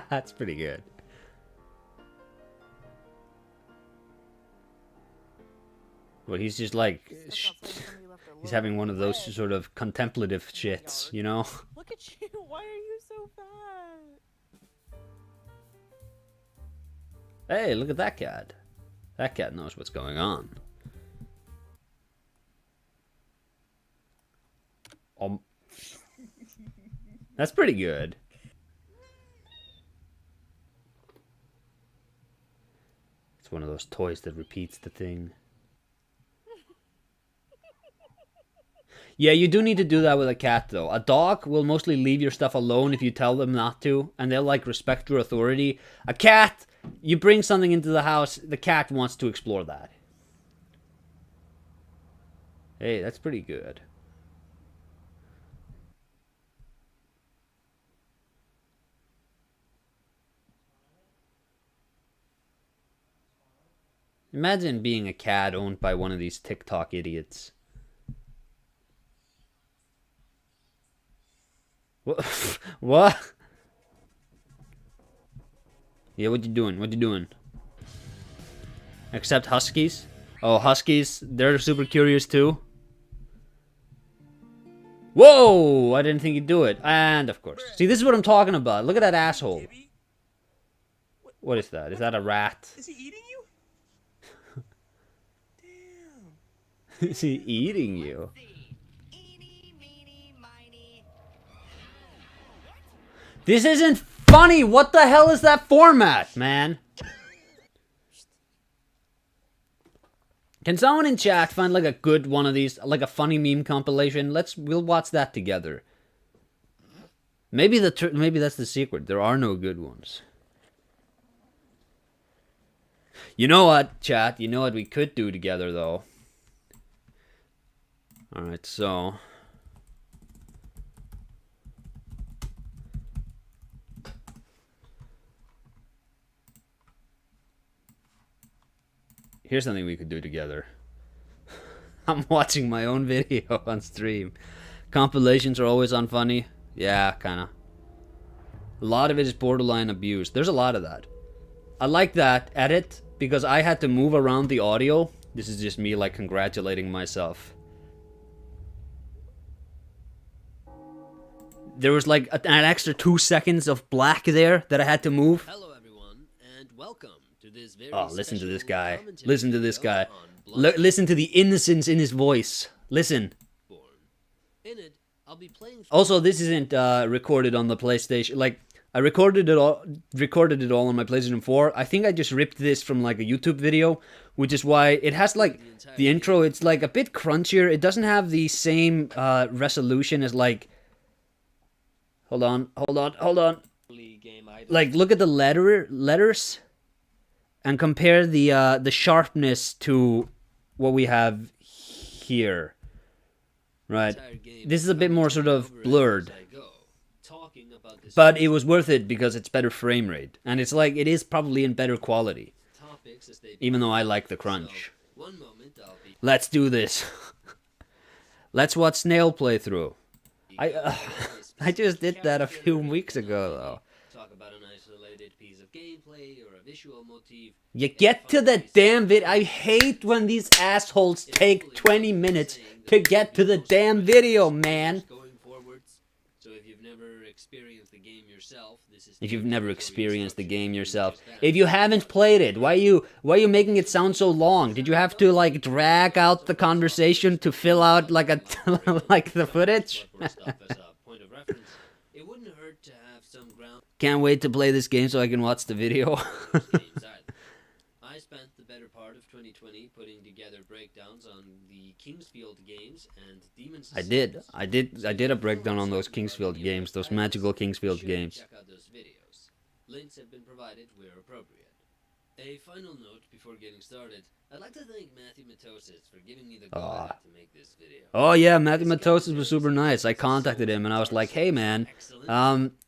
S1: That's pretty good. Well, he's just like, he's having one of those sort of contemplative shits, you know?
S2: Look at you. Why are you so fat?
S1: Hey, look at that cat. That cat knows what's going on. That's pretty good. It's one of those toys that repeats the thing. Yeah, you do need to do that with a cat, though. A dog will mostly leave your stuff alone if you tell them not to, and they'll, like, respect your authority. A cat, you bring something into the house, the cat wants to explore that. Hey, that's pretty good. Imagine being a cat owned by one of these TikTok idiots. What? What? Yeah, what you doing? What you doing? Except huskies? Oh, huskies, they're super curious too. Whoa! I didn't think you'd do it. And of course. See, this is what I'm talking about. Look at that asshole. What is that? Is that a rat?
S10: Is he eating you? Damn.
S1: Is he eating you? This isn't funny! What the hell is that format, man? Can someone in chat find like a good one of these, like a funny meme compilation? We'll watch that together. Maybe maybe that's the secret. There are no good ones. You know what, chat? You know what we could do together, though? Alright, so... here's something we could do together. I'm watching my own video on stream. Compilations are always unfunny. Yeah, kinda. A lot of it is borderline abuse. There's a lot of that. I like that edit because I had to move around the audio. This is just me like congratulating myself. There was like an extra 2 seconds of black there that I had to move.
S15: Hello everyone, and welcome to this very
S1: listen to this guy. Listen to this guy. Listen to the innocence in his voice. Listen.
S15: In it, I'll be playing.
S1: Also, this isn't recorded on the PlayStation. Like, I recorded it all on my PlayStation 4. I think I just ripped this from like a YouTube video, which is why it has like the intro. It's like a bit crunchier. It doesn't have the same resolution as like. Hold on. Like, look at the letters, and compare the sharpness to what we have here. Right. This is a bit more sort of blurred. But it was worth it because it's better frame rate. And it's like, it is probably in better quality. Even though I like the crunch. Let's do this. Let's watch Snail playthrough. I just did that a few weeks ago, though.
S15: Talk about an isolated piece of gameplay or a visual motif.
S1: You get to the damn vid. I hate when these assholes take 20 minutes to get to the damn video, man.
S15: So if you've never experienced the game yourself,
S1: if you haven't played it, why are you making it sound so long? Did you have to like drag out the conversation to fill out like like the footage?
S15: It wouldn't hurt to have some ground.
S1: Can't wait to play this game so I can watch the video.
S15: I spent the better part of 2020 putting together breakdowns on the Kingsfield games and Demon's
S1: I did a breakdown on those Kingsfield games, those magical Kingsfield games.
S15: Check out those videos. Links have been provided where appropriate. A final note before getting started. I'd like to thank Matthew Matosis for giving me the go-ahead to make this video.
S1: Oh yeah, Matthew Matosis was super nice. I contacted him and I was like, hey man,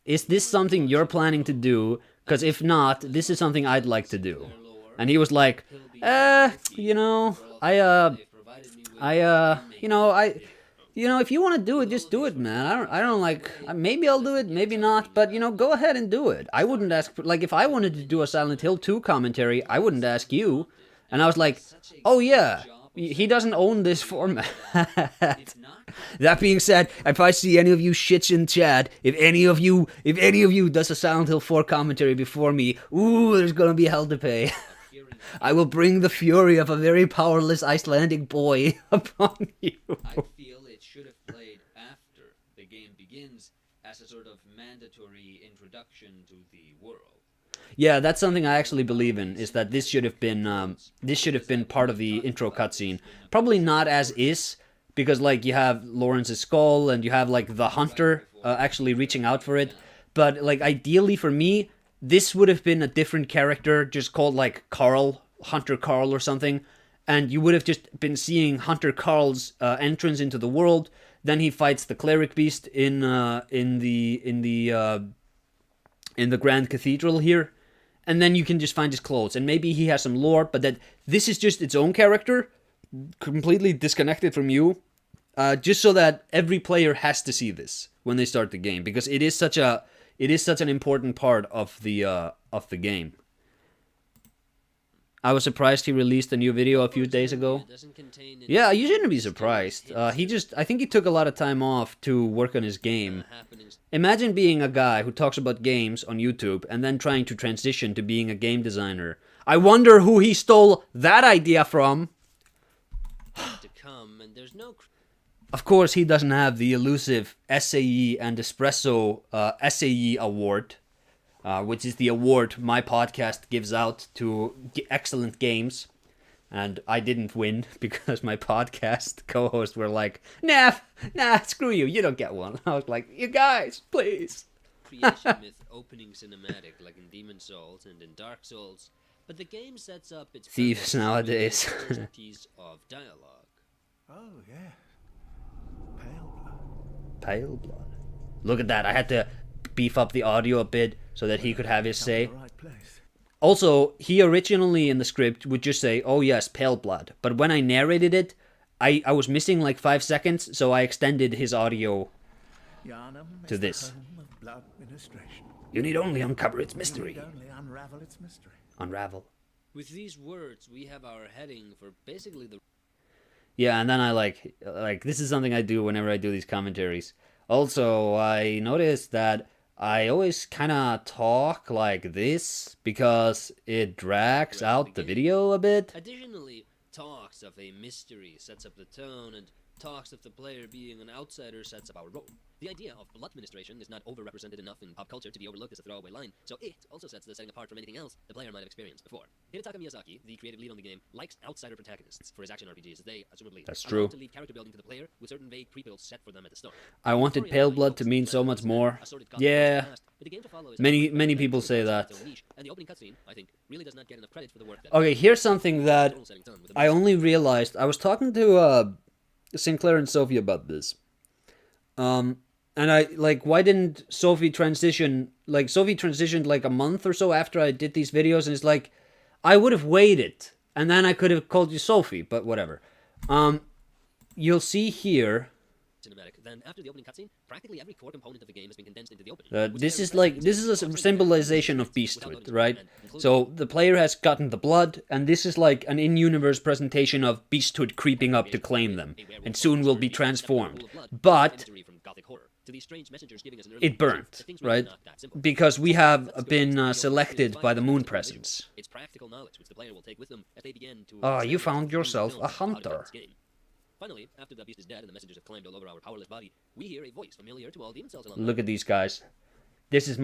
S1: is this something you're planning to do? Because if not, this is something I'd like to do. And he was like, you know, if you want to do it, just do it, man. I don't like, maybe I'll do it, maybe not, but, you know, go ahead and do it. I wouldn't ask, like, if I wanted to do a Silent Hill 2 commentary, I wouldn't ask you. And I was like, oh yeah, he doesn't own this format. That being said, if I see any of you shits in chat, if any of you does a Silent Hill 4 commentary before me, ooh, there's gonna be hell to pay. I will bring the fury of a very powerless Icelandic boy upon you.
S15: I feel it should have played after the game begins as a sort of mandatory introduction to the world.
S1: Yeah, that's something I actually believe in, is that this should have been part of the intro cutscene. Probably not as is, because like you have Lawrence's skull and you have like the hunter actually reaching out for it. But like ideally for me, this would have been a different character, just called like Carl, Hunter Carl or something, and you would have just been seeing Hunter Carl's entrance into the world. Then he fights the cleric beast in the Grand Cathedral here, and then you can just find his clothes, and maybe he has some lore, but that this is just its own character, completely disconnected from you, just so that every player has to see this when they start the game, because it is such an important part of the game. I was surprised he released a new video a few days ago. Yeah, you shouldn't be surprised. I think he took a lot of time off to work on his game. Imagine being a guy who talks about games on YouTube and then trying to transition to being a game designer. I wonder who he stole that idea from. Of course, he doesn't have the elusive SAE and Espresso SAE award, which is the award my podcast gives out to excellent games. And I didn't win because my podcast co-hosts were like, nah, screw you, you don't get one. I was like, you guys, please.
S15: Creation myth opening cinematic like in Demon Souls and in Dark Souls, but the game sets up its
S1: thieves nowadays.
S15: piece of dialogue.
S6: Oh yeah. Pale blood.
S1: Pale blood. Look at that. I had to beef up the audio a bit so that he could have his say. Also, he originally in the script would just say, oh yes, pale blood. But when I narrated it, I was missing like 5 seconds, so I extended his audio to this. You need only uncover its mystery.
S6: Unravel its mystery.
S1: Unravel.
S15: With these words, we have our heading for basically the...
S1: Yeah, and then I like this is something I do whenever I do these commentaries. Also, I noticed that I always kind of talk like this because it drags out the video a bit.
S15: Additionally, talks of a mystery sets up the tone, and talks of the player being an outsider sets up our role. The idea of blood administration is not overrepresented enough in pop culture to be overlooked as a throwaway line, so it also sets the setting apart from anything else the player might have experienced before. Hidetaka Miyazaki, the creative lead on the game, likes outsider protagonists for his action RPGs. They, assumably,
S1: that's true.
S15: To leave character building to the player with certain vague pre-builds set for them at the start.
S1: I wanted Pale Blood to mean so much more. Yeah, many people say that.
S15: And the opening cutscene, I think, really does not get enough credit for the work that...
S1: Okay, here's something that I only realized. I was talking to Sinclair and Sophie about this. And I, like, why didn't Sophie transition? Like, Sophie transitioned like a month or so after I did these videos, and it's like, I would have waited, and then I could have called you Sophie, but whatever. You'll see here...
S15: Cinematic. Then after the opening cutscene, practically every core component of the game has been condensed into the opening.
S1: This is a symbolization of Beasthood, right? So the player has gotten the blood, and this is like an in-universe presentation of Beasthood creeping up to claim them, and soon will be transformed. But it burned, right? Because we have been selected by the moon presence. Ah, you found yourself a hunter.
S15: Finally, after the beast is dead and the messengers have climbed all over our powerless body, we hear a voice familiar to all demon cells along.
S1: Look at these guys. This is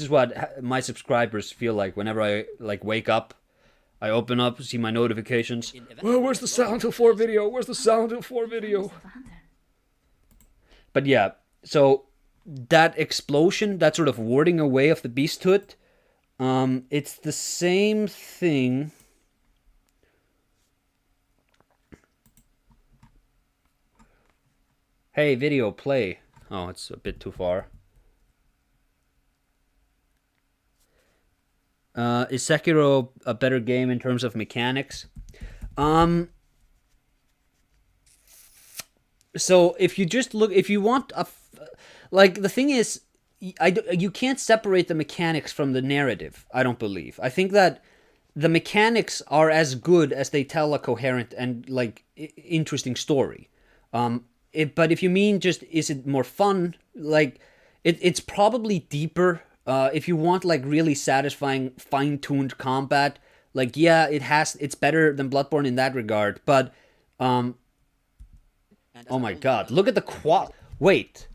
S1: what my subscribers feel like whenever I wake up. I open up, see my notifications. Well, where's the Silent Hill 4 video? Where's the Silent Hill 4 video? But yeah, so that explosion, that sort of warding away of the beasthood, it's the same thing. Hey, video, play. Oh, it's a bit too far. Is Sekiro a better game in terms of mechanics? So if you just look, if you want like the thing is, you can't separate the mechanics from the narrative. I don't believe. I think that the mechanics are as good as they tell a coherent and like interesting story. But if you mean just is it more fun, like it's probably deeper. If you want like really satisfying, fine-tuned combat, like yeah, it's better than Bloodborne in that regard. But oh my god, look at the wait.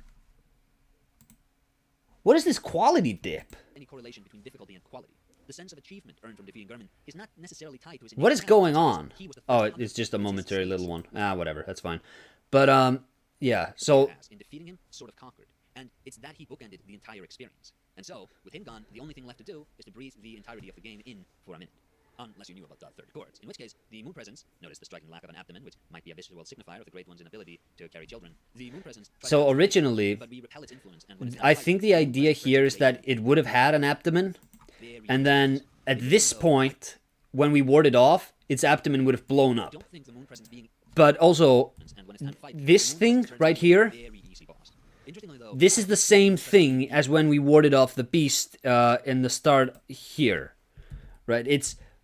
S1: What is this quality dip?
S15: Any correlation between difficulty and quality. The sense of achievement earned from defeating Gurman is not necessarily tied to his.
S1: What is going on? Oh, it's just a momentary little one. Whatever, that's fine. But yeah. So
S15: in defeating him, sort of conquered, and it's that he bookended the entire experience. And so, with him gone, the only thing left to do is to breathe the entirety of the game in for a minute. Unless you knew about the third chords, in which case, the moon presence, notice the striking lack of an abdomen, which might be a visual signifier of the Great One's inability to carry children. The moon presence.
S1: So originally, I think the idea here is that it would have had an abdomen, and then at this point, when we warded off, its abdomen would have blown up. But also, this thing right here, this is the same thing as when we warded off the beast in the start here, right?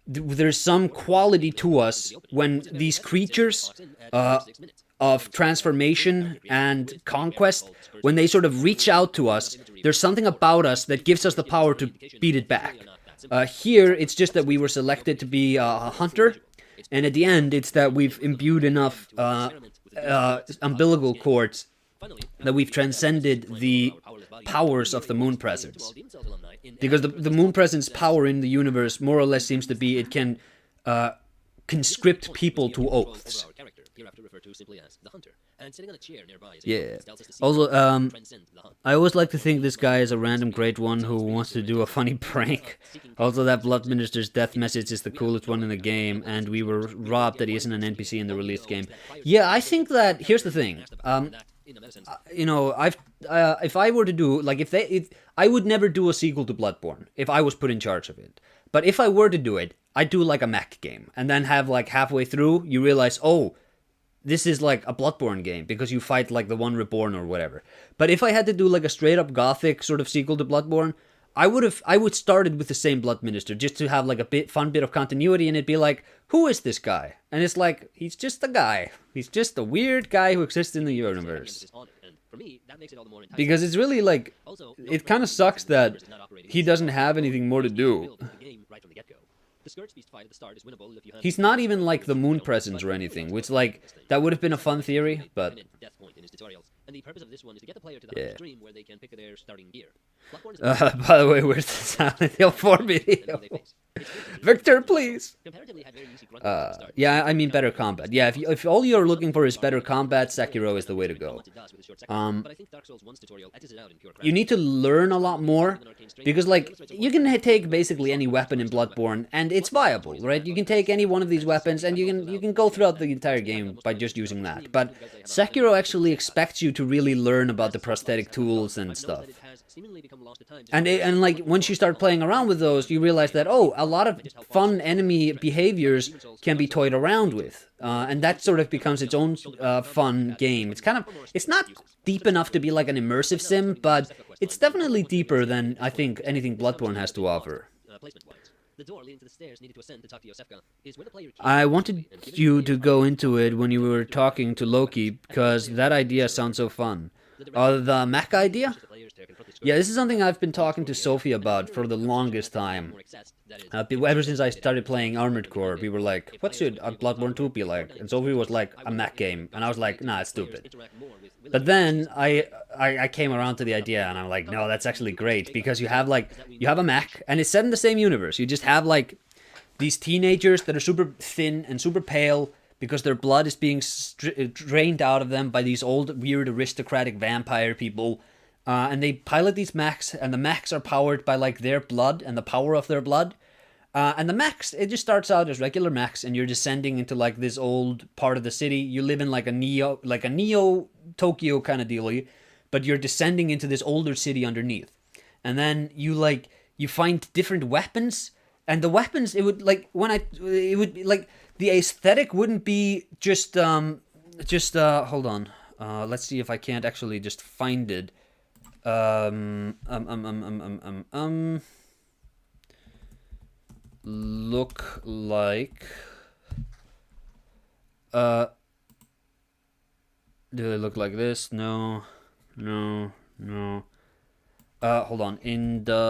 S1: There's some quality to us when these creatures of transformation and conquest, when they sort of reach out to us, there's something about us that gives us the power to beat it back. Here, it's just that we were selected to be a hunter, and at the end, it's that we've imbued enough umbilical cords that we've transcended the powers of the moon presence. Because the moon presence power in the universe more or less seems to be it can conscript people to oaths. Yeah. Also, I always like to think this guy is a random great one who wants to do a funny prank. Also, that Blood Minister's death message is the coolest one in the game, and we were robbed that he isn't an NPC in the released game. Yeah, I think that, here's the thing. You know, if I were to do, like, I would never do a sequel to Bloodborne if I was put in charge of it. But if I were to do it, I'd do like a mech game, and then have like halfway through, you realize, oh, this is like a Bloodborne game, because you fight like the One Reborn or whatever. But if I had to do like a straight up gothic sort of sequel to Bloodborne, I would started with the same Blood Minister, just to have like a fun bit of continuity, and it'd be like, who is this guy? And it's like, he's just a guy. He's just a weird guy who exists in the universe. Because it's really like, it kind of sucks that he doesn't have anything more to do. He's not even like the moon presence or anything, which like, that would have been a fun theory, but...
S15: And the purpose of this one is to get the player to the stream where they can pick their starting gear.
S1: By the way, where's the Silent Hill 4 video? Victor, please! Yeah, I mean better combat. Yeah, if all you're looking for is better combat, Sekiro is the way to go. You need to learn a lot more, because like, you can take basically any weapon in Bloodborne, and it's viable, right? You can take any one of these weapons, and you can go throughout the entire game by just using that. But Sekiro actually expects you to really learn about the prosthetic tools and stuff. And like, once you start playing around with those, you realize that, oh, a lot of fun enemy behaviors can be toyed around with. And that sort of becomes its own fun game. It's not deep enough to be like an immersive sim, but it's definitely deeper than, I think, anything Bloodborne has to offer. I wanted you to go into it when you were talking to Loki, because that idea sounds so fun. The mech idea? Yeah, this is something I've been talking to Sophie about for the longest time. Ever since I started playing Armored Core, we were like, what should a Bloodborne 2 be like? And Sophie was like, a mech game. And I was like, nah, it's stupid. But then I came around to the idea, and I'm like, no, that's actually great, because you have a mech, and it's set in the same universe. You just have like these teenagers that are super thin and super pale, because their blood is being drained out of them by these old, weird, aristocratic vampire people. And they pilot these mechs, and the mechs are powered by like their blood and the power of their blood. And the mechs, it just starts out as regular mechs, and you're descending into like this old part of the city. You live in like a Neo Tokyo kind of dealy, but you're descending into this older city underneath. And then you find different weapons, and the weapons, the aesthetic wouldn't be just hold on. Let's see if I can't actually just find it. Look like. Do they look like this? No. No. No. Hold on. Industrial.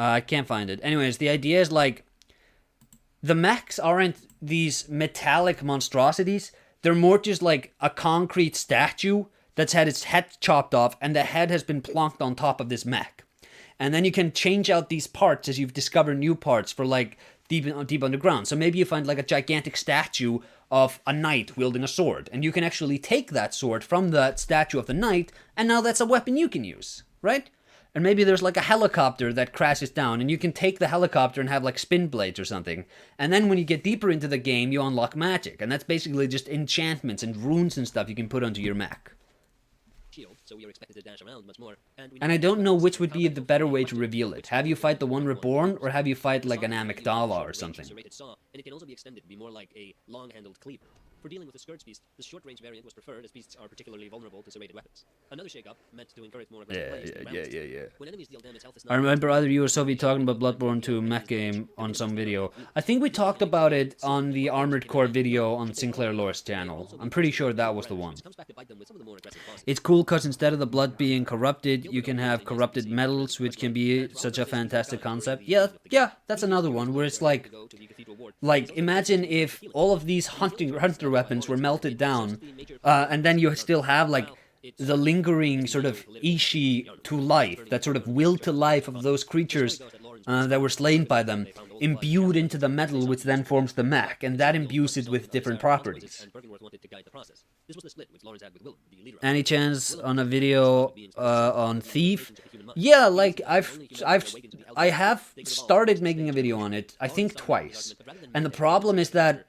S1: I can't find it. Anyways, the idea is like the mechs aren't these metallic monstrosities. They're more just like a concrete statue that's had its head chopped off, and the head has been plonked on top of this mech. And then you can change out these parts as you've discovered new parts for like deep underground. So maybe you find like a gigantic statue of a knight wielding a sword, and you can actually take that sword from that statue of the knight, and now that's a weapon you can use, right? And maybe there's like a helicopter that crashes down, and you can take the helicopter and have like spin blades or something. And then when you get deeper into the game, you unlock magic, and that's basically just enchantments and runes and stuff you can put onto your mech.
S15: So we are expected to dash around much more,
S1: and I don't know which would be the better way to reveal it. Have you fight the one reborn, or have you fight like an amygdala or something?
S15: And it can also be extended to be more like a long-handled cleaver. For dealing with the Scourge beast, the short-range variant was preferred as beasts are particularly vulnerable to serrated weapons. Another shake-up meant to encourage more aggressive plays.
S1: Yeah.
S15: When enemies deal damage, health is not.
S1: I remember either you or Sophie talking about Bloodborne 2 mech game on some video. I think we talked about it on the Armored Core video on Sinclair Lore's channel. I'm pretty sure that was the one. It's cool because instead of the blood being corrupted, you can have corrupted metals, which can be such a fantastic concept. Yeah, that's another one where it's like imagine if all of these hunter weapons were melted down, and then you still have like the lingering sort of ishi to life, that sort of will to life of those creatures that were slain by them, imbued into the metal, which then forms the mech, and that imbues it with different properties. Any chance on a video on Thief? Yeah, like I have started making a video on it, I think twice. And the problem is that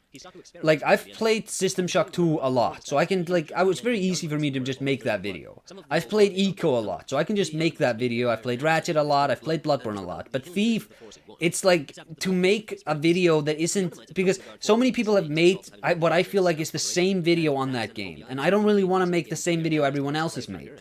S1: like I've played System Shock 2 a lot, so I can like it was very easy for me to just make that video. I've played Eco a lot, so I can just make that video. I've played Ratchet a lot, I've played Bloodborne a lot. But Thief, it's like to make a video that isn't, because so many people have made what I feel like is the same video on that game, and I don't really want to make the same video everyone else has made.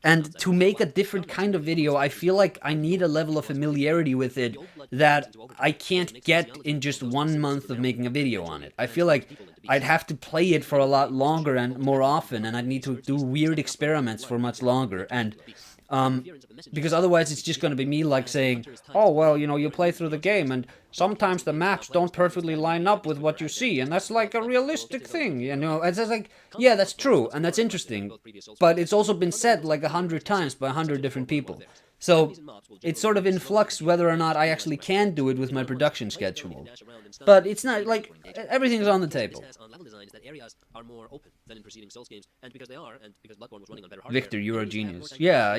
S1: And to make a different kind of video, I feel like I need a level of familiarity with it that I can't get in just 1 month of making a video on it. I feel like I'd have to play it for a lot longer and more often, and I'd need to do weird experiments for much longer. And because otherwise it's just going to be me like saying, oh, well, you know, you play through the game and sometimes the maps don't perfectly line up with what you see, and that's like a realistic thing, you know. It's just like, yeah, that's true, and that's interesting, but it's also been said like 100 times by 100 different people. So it's sort of in flux whether or not I actually can do it with my production schedule. But it's not like everything's on the table.
S15: Areas are more open than in preceding Souls games, and because they are, and because Bloodborne was running on better hardware.
S1: Victor, you're a genius. Yeah.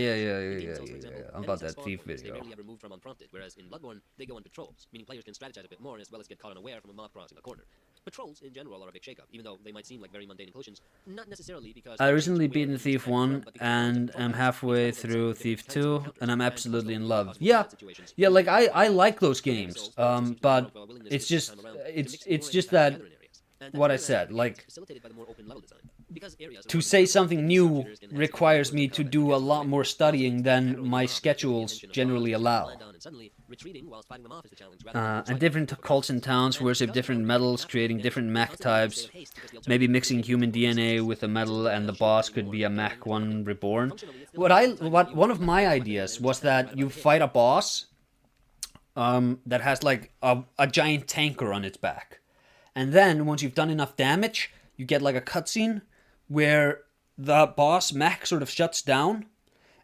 S1: About that Thief video.
S15: They rarely ever move from unprompted, whereas in Bloodborne they go on patrols, meaning players can strategize a bit more as well as get caught unaware from a mob crossing a corner. Patrols in general are a big shakeup, even though they might seem like very mundane inclusions. Not necessarily because
S1: I recently beaten Thief 1 and I'm halfway through Thief 2 and I'm absolutely in love. Yeah, like I like those games. But it's just that what I said, like, to say something new requires me to do a lot more studying than my schedules generally allow. And different cults and towns worship different metals, creating different mech types. Maybe mixing human DNA with a metal and the boss could be a mech 1 reborn. One of my ideas was that you fight a boss that has like a giant tanker on its back. And then, once you've done enough damage, you get like a cutscene where the boss mech sort of shuts down,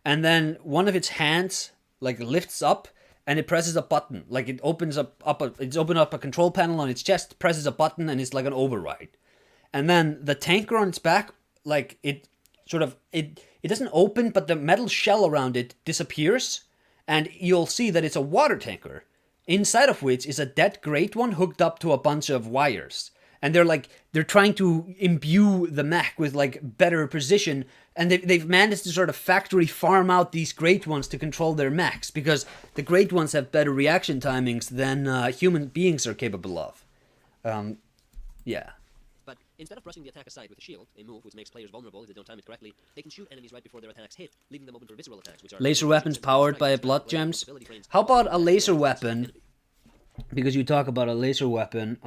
S1: and then one of its hands like lifts up, and it presses a button. Like it opens up a control panel on its chest, presses a button, and it's like an override. And then the tanker on its back, like it doesn't open, but the metal shell around it disappears, and you'll see that it's a water tanker, inside of which is a dead great one hooked up to a bunch of wires. And they're trying to imbue the mech with like better precision And they've managed to sort of factory farm out these great ones to control their mechs, because the great ones have better reaction timings than human beings are capable of. Yeah.
S15: But instead of brushing the attack aside with a shield, a move which makes players vulnerable if they don't time it correctly, they can shoot enemies right before their attacks hit, leaving them open for visceral attacks, which are
S1: laser weapons powered by blood gems. How about a laser weapon? Because you talk about a laser weapon.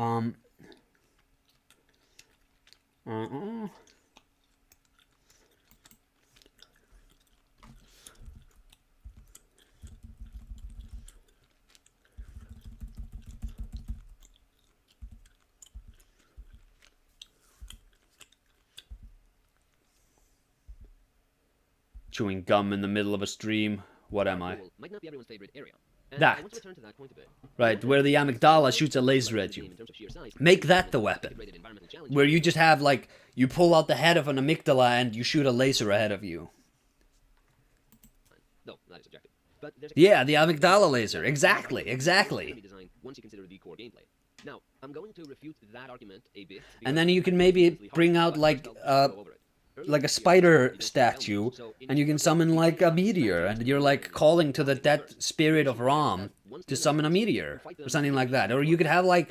S1: Chewing gum in the middle of a stream. What am I?
S15: might not be everyone's favorite area. And
S1: That.
S15: I want to return to that point a bit.
S1: Right, where the amygdala shoots a laser at you. Make that the weapon. Where you just have, like, you pull out the head of an amygdala and you shoot a laser ahead of you.
S15: No, that is objective. But
S1: Yeah, the amygdala laser. Exactly.
S15: Once you consider the core gameplay. Now, I'm going to refute that argument a bit.
S1: And then you can maybe bring out, like a spider statue, and you can summon, like, a meteor, and you're, like, calling to the dead spirit of Ram to summon a meteor, or something like that. Or you could have, like,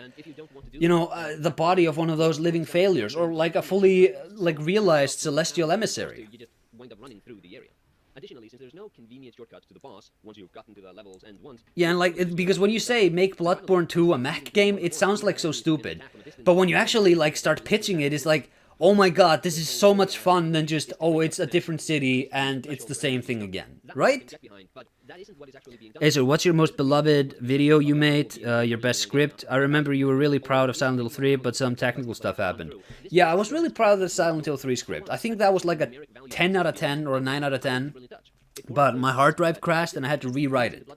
S1: you know, the body of one of those living failures, or, like, a fully, like, realized celestial emissary.
S15: You just wind up running through the area. Additionally, since there's no convenient shortcuts to the boss once you've gotten to the levels and once...
S1: Yeah, and, like, because when you say make Bloodborne 2 a mech game, it sounds, like, so stupid. But when you actually, like, start pitching it, it's like, oh my god, this is so much fun than just, oh, it's a different city and it's the same thing again, right? Acer, what's your most beloved video you made? Your best script? I remember you were really proud of Silent Hill 3, but some technical stuff happened. Yeah, I was really proud of the Silent Hill 3 script. I think that was like a 10 out of 10 or a 9 out of 10. But my hard drive crashed and I had to rewrite it.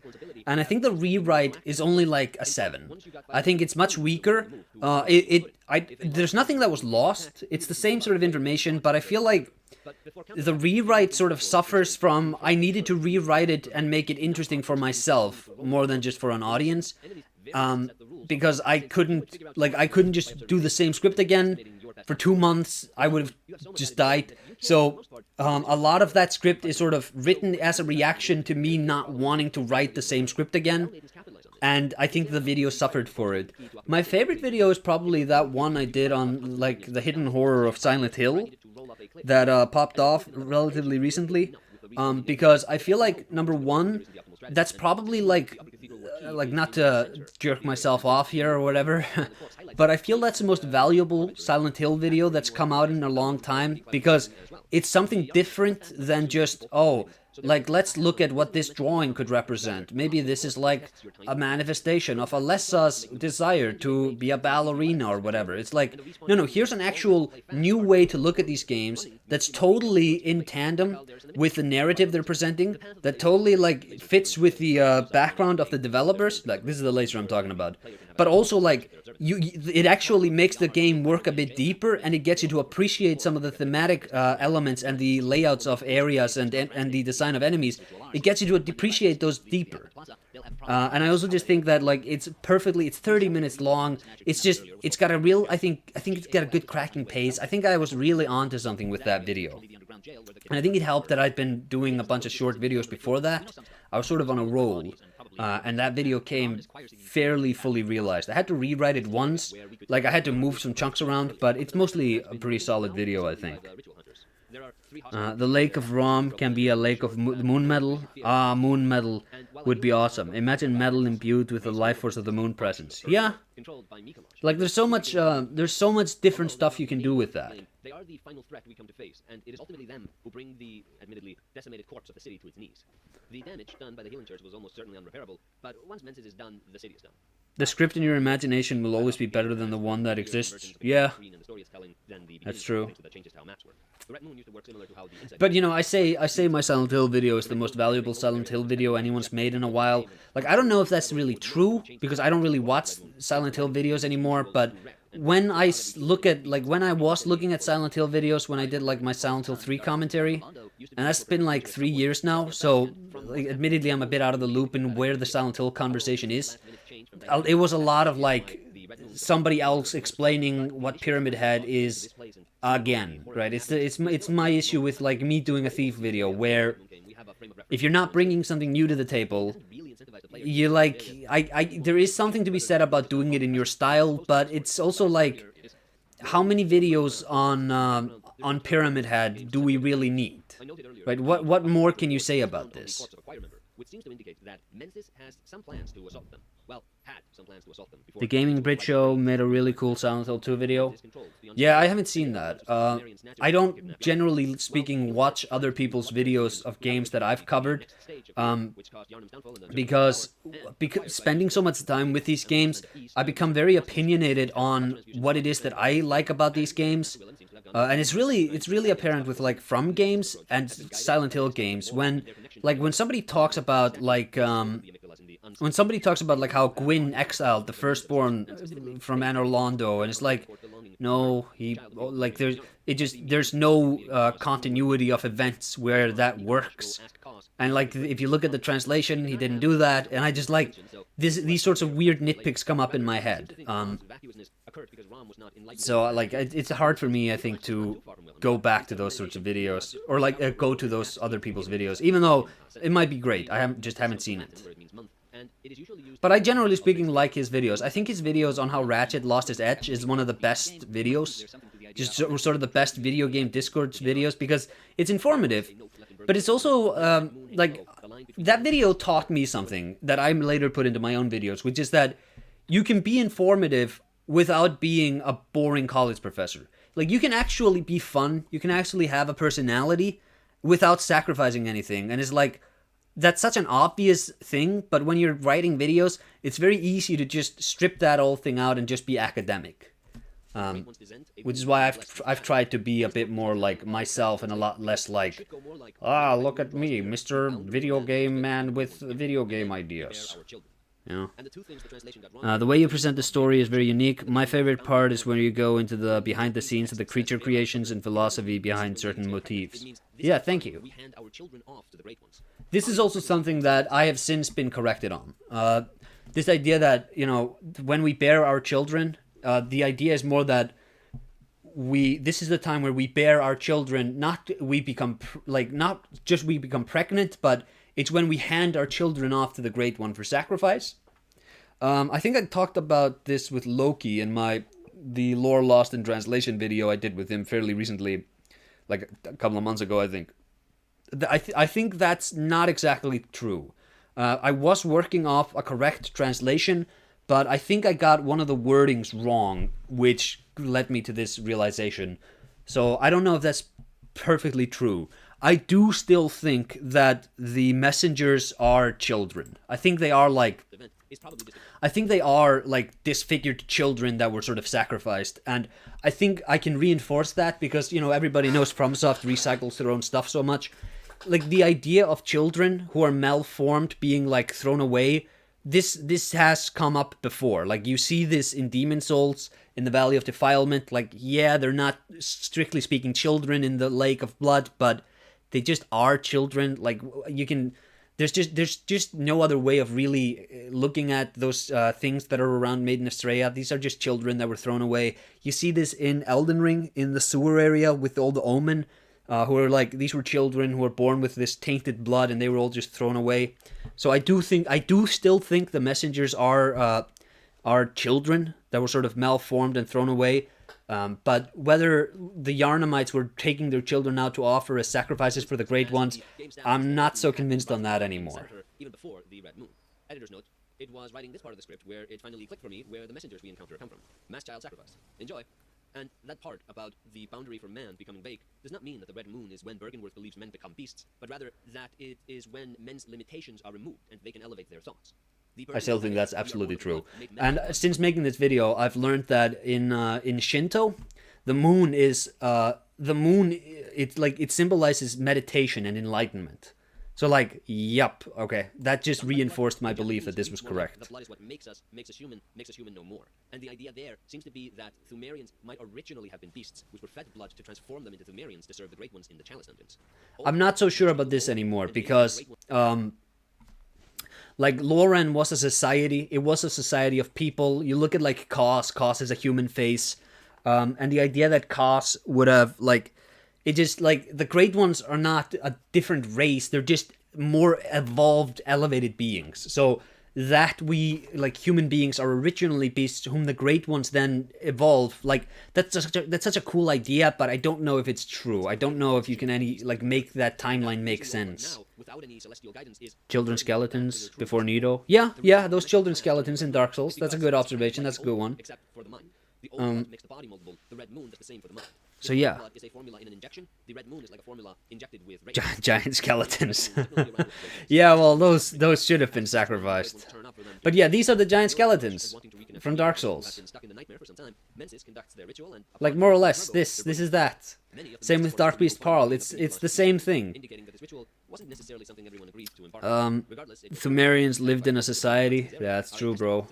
S1: And I think the rewrite is only like a 7. I think it's much weaker. There's nothing that was lost. It's the same sort of information, but I feel like the rewrite sort of suffers from, I needed to rewrite it and make it interesting for myself more than just for an audience. Because I couldn't just do the same script again for 2 months. I would have just died. So a lot of that script is sort of written as a reaction to me not wanting to write the same script again. And I think the video suffered for it. My favorite video is probably that one I did on, like, the hidden horror of Silent Hill that popped off relatively recently. Because I feel like, number one, that's probably like not to jerk myself off here or whatever, but I feel that's the most valuable Silent Hill video that's come out in a long time, because it's something different than just, oh, like, let's look at what this drawing could represent. Maybe this is like a manifestation of Alessa's desire to be a ballerina or whatever. It's like, no, here's an actual new way to look at these games that's totally in tandem with the narrative they're presenting, that totally, like, fits with the background of the developers. Like, this is the laser I'm talking about. But also, like, it actually makes the game work a bit deeper, and it gets you to appreciate some of the thematic elements and the layouts of areas and the design of enemies. It gets you to appreciate those deeper. And I also just think that, like, it's 30 minutes long. It's got a real, I think it's got a good cracking pace. I think I was really onto something with that video. And I think it helped that I'd been doing a bunch of short videos before that. I was sort of on a roll. And that video came fairly fully realized. I had to rewrite it once, like I had to move some chunks around, but it's mostly a pretty solid video, I think. The Lake of Rom can be a lake of moon metal. Moon metal would be awesome. Imagine metal imbued with the life force of the moon presence. Yeah, like there's so much different stuff you can do with that.
S15: They are the final threat we come to face, and it is ultimately them who bring the, admittedly, decimated corpse of the city to its knees. The damage done by the healing church was almost certainly unrepairable, but once Mensis is done, the city is done.
S1: The script in your imagination will always be better than the one that exists. Yeah, that's true. But, you know, I say my Silent Hill video is the most valuable Silent Hill video anyone's made in a while. Like, I don't know if that's really true, because I don't really watch Silent Hill videos anymore, but when I look at, like, when I was looking at Silent Hill videos, when I did, like, my Silent Hill 3 commentary, and that's been, like, 3 years now, so, like, admittedly, I'm a bit out of the loop in where the Silent Hill conversation is. It was a lot of, like, somebody else explaining what Pyramid Head is again, right? It's my issue with like me doing a Thief video where if you're not bringing something new to the table, you like there is something to be said about doing it in your style, but it's also like how many videos on Pyramid Head do we really need? Right? What more can you say about this?
S15: Which seems to indicate that Mensis has some plans to assault them. Well, had some plans to assault them before.
S1: The Gaming Brit Show made a really cool Silent Hill 2 video. Yeah, I haven't seen that. I don't, generally speaking, watch other people's videos of games that I've covered. Because spending so much time with these games, I become very opinionated on what it is that I like about these games. And it's really apparent with like From games and Silent Hill games when somebody talks about like how Gwyn exiled the firstborn from Anor Londo, and it's like, no, there's no continuity of events where that works. And like if you look at the translation, he didn't do that, and I just like these sorts of weird nitpicks come up in my head. So like it's hard for me, I think, to go back to those sorts of videos or like go to those other people's videos, even though it might be great. I just haven't seen it. But I generally speaking like his videos. I think his videos on how Ratchet lost his edge is one of the best videos. Just sort of the best video game Discord videos because it's informative. But it's also, like, that video taught me something that I later put into my own videos, which is that you can be informative without being a boring college professor. Like, you can actually be fun, you can actually have a personality without sacrificing anything. And it's like, that's such an obvious thing, but when you're writing videos, it's very easy to just strip that whole thing out and just be academic. Which is why I've tried to be a bit more like myself and a lot less like, look at me, Mr. Video Game Man with video game ideas. You know? The way you present the story is very unique. My favorite part is when you go into the behind the scenes of the creature creations and philosophy behind certain motifs. Yeah, thank you. This is also something that I have since been corrected on. This idea that, you know, when we bear our children, the idea is more that this is the time where we bear our children, not just we become pregnant, but it's when we hand our children off to the Great One for sacrifice. I think I talked about this with Loki in the Lore Lost in Translation video I did with him fairly recently, like a couple of months ago, I think. I think that's not exactly true. I was working off a correct translation, but I think I got one of the wordings wrong, which led me to this realization. So I don't know if that's perfectly true. I do still think that the messengers are children. I think they are like disfigured children that were sort of sacrificed. And I think I can reinforce that because, you know, everybody knows FromSoft recycles their own stuff so much. Like the idea of children who are malformed being like thrown away, this has come up before. Like you see this in Demon Souls, in the Valley of Defilement. Like, yeah, they're not strictly speaking children in the Lake of Blood, but they just are children. Like there's just no other way of really looking at those things that are around Maiden Estrella. These are just children that were thrown away. You see this in Elden Ring, in the sewer area with all the Omen, who are like, these were children who were born with this tainted blood and they were all just thrown away. So I do still think the messengers are children that were sort of malformed and thrown away. But whether the Yarnamites were taking their children out to offer as sacrifices for the Great Ones, I'm not so convinced on that anymore.
S15: Even before the Red Moon. Editor's note, it was writing this part of the script where it finally clicked for me where the messengers we encounter come from. Mass child sacrifice. Enjoy. And that part about the boundary for man becoming vague does not mean that the Red Moon is when Bergenworth believes men become beasts, but rather that it is when men's limitations are removed and they can elevate their thoughts.
S1: I still think that's absolutely true. And since making this video, I've learned that in Shinto, the moon it symbolizes meditation and enlightenment. So like, yep, okay, that just reinforced my belief that this was correct.
S15: The blood is what makes us human no more. And the idea there seems to be that Thumerians might originally have been beasts, which were fed blood to transform them into Thumerians to serve the Great Ones in the Chalice Dungeons.
S1: I'm not so sure about this anymore because, Like, Loren was a society. It was a society of people. You look at, like, Kos. Kos is a human face. And the idea that Kos would have, like... It just, like, the Great Ones are not a different race. They're just more evolved, elevated beings. So that we, like, human beings are originally beasts whom the Great Ones then evolve. Like, that's such a cool idea, but I don't know if it's true. I don't know if you can make that timeline make sense. Children skeletons before Nido. Yeah, those children skeletons in Dark Souls. That's a good observation. That's a good one.
S15: The old blood makes the body moldable. The red moon does the same for the mind.
S1: So yeah.
S15: Blood is a formula in an injection. The red moon is like a formula injected with
S1: giant skeletons. Yeah, well, those should have been sacrificed. But yeah, these are the giant skeletons from Dark Souls. Like, more or less, this is that. Same with Dark Beast Parl. It's the same thing. Thumerians lived in a society. Yeah, that's true, bro.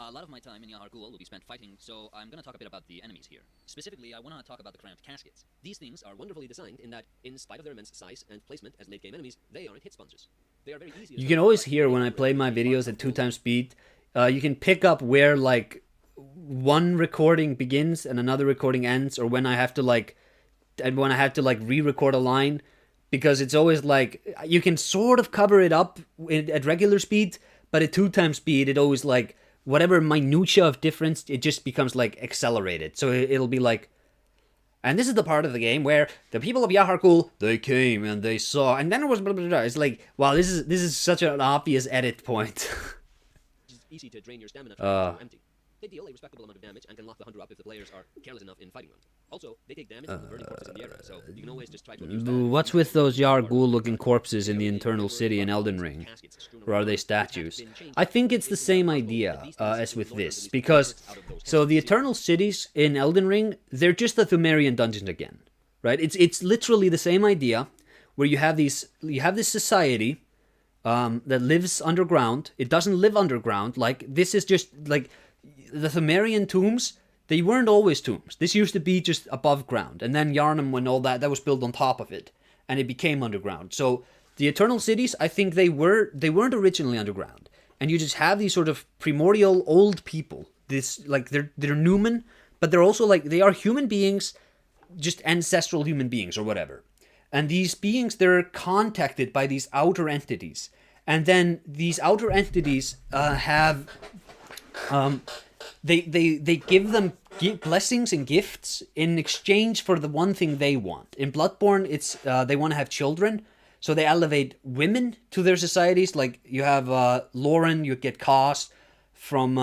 S16: A lot of my time in Yahar Ghul will be spent fighting, so I'm going to talk a bit about the enemies here. Specifically, I want to talk about the cramped caskets.
S15: These things are wonderfully designed in that, in spite of their immense size and placement as late-game enemies, they aren't hit sponges. They are very easy to...
S1: You can always hear when I play my videos at 2x speed, you can pick up where, like, one recording begins and another recording ends, or when I have to, like, re-record a line, because it's always, like, you can sort of cover it up at regular speed, but at 2x speed, it always, like... Whatever minutia of difference, it just becomes, like, accelerated. So it'll be like... And this is the part of the game where the people of Yahar Ghul, they came and they saw... And then it was... Blah, blah, blah. It's like, wow, this is such an obvious edit point.
S15: It's easy to drain your stamina from empty. They deal a respectable amount of damage and can lock the hunter up if the players are careless enough in fighting them. Also, they take damage from the burning corpses in the area, so you can always just try to use that.
S1: What's with those Yahar Ghul-looking corpses in the Internal City in Elden Ring? Or are they statues? I think it's the same idea as with this, because... So the Eternal Cities in Elden Ring, they're just the Thumerian dungeons again, right? It's literally the same idea, where you have this society that lives underground. It doesn't live underground, like, this is just, like... The Thumerian tombs, they weren't always tombs. This used to be just above ground. And then Yharnam and all that was built on top of it. And it became underground. So the Eternal Cities, I think they weren't originally underground. And you just have these sort of primordial old people. This, like, they're Numen, but they're also, like, they are human beings, just ancestral human beings or whatever. And these beings, they're contacted by these outer entities. And then these outer entities have... They give them blessings and gifts in exchange for the one thing they want. In Bloodborne, it's they want to have children, so they elevate women to their societies. Like, you have Loren, you get Kos. From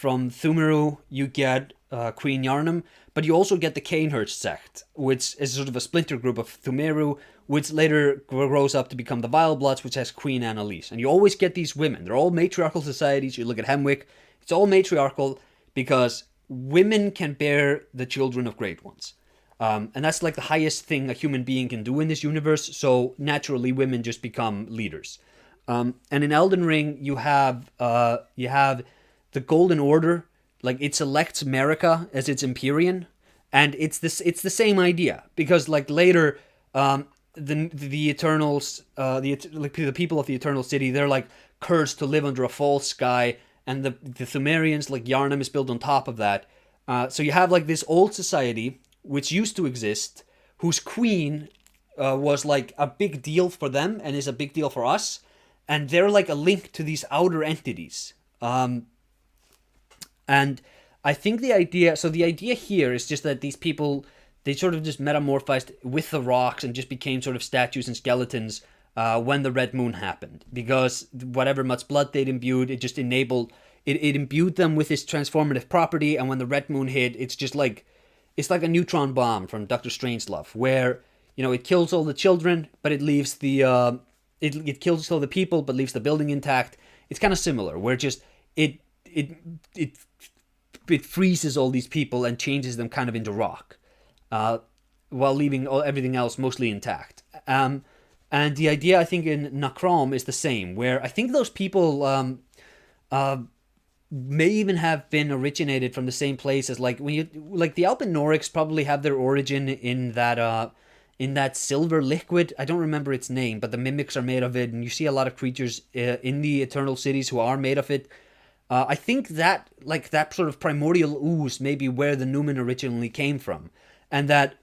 S1: Thumeru, you get Queen Yharnam, but you also get the Canehurst sect, which is sort of a splinter group of Thumeru, which later grows up to become the Vile Bloods, which has Queen Annalise. And you always get these women. They're all matriarchal societies. You look at Hemwick, it's all matriarchal because women can bear the children of Great Ones. And that's like the highest thing a human being can do in this universe, so naturally women just become leaders. And in Elden Ring, you have the Golden Order, like, it selects Marika as its Empyrean, and it's the same idea, because, like, later, the Eternals, the people of the Eternal City, they're, like, cursed to live under a false sky, and the Thumerians, like, Yharnam is built on top of that. So you have, like, this old society, which used to exist, whose queen was, like, a big deal for them, and is a big deal for us, and they're, like, a link to these outer entities. And I think the idea here is just that these people, they sort of just metamorphized with the rocks and just became sort of statues and skeletons when the Red Moon happened. Because whatever much blood they'd imbued, it just enabled, it imbued them with this transformative property, and when the Red Moon hit, it's just like, it's like a neutron bomb from Dr. Strangelove, where, you know, it kills all the children, but it leaves the, it kills all the people, but leaves the building intact. It's kind of similar, where just, it freezes all these people and changes them kind of into rock, while leaving everything else mostly intact. And the idea, I think, in Nakrom is the same, where I think those people may even have been originated from the same place as, like, when you, like, the Alpin Norics probably have their origin in that in that silver liquid. I don't remember its name, but the mimics are made of it, and you see a lot of creatures in the Eternal Cities who are made of it. I think that, like, that sort of primordial ooze may be where the Numen originally came from, and that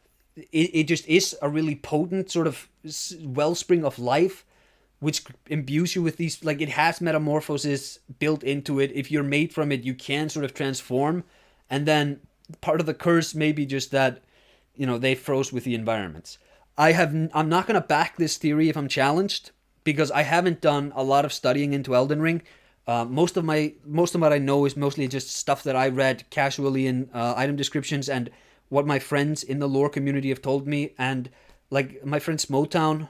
S1: it just is a really potent sort of wellspring of life, which imbues you with these, like, it has metamorphosis built into it. If you're made from it, you can sort of transform, and then part of the curse may be just that, you know, they froze with the environments. I'm not going to back this theory if I'm challenged, because I haven't done a lot of studying into Elden Ring. Most of what I know is mostly just stuff that I read casually in item descriptions and what my friends in the lore community have told me. And like my friend Smotown,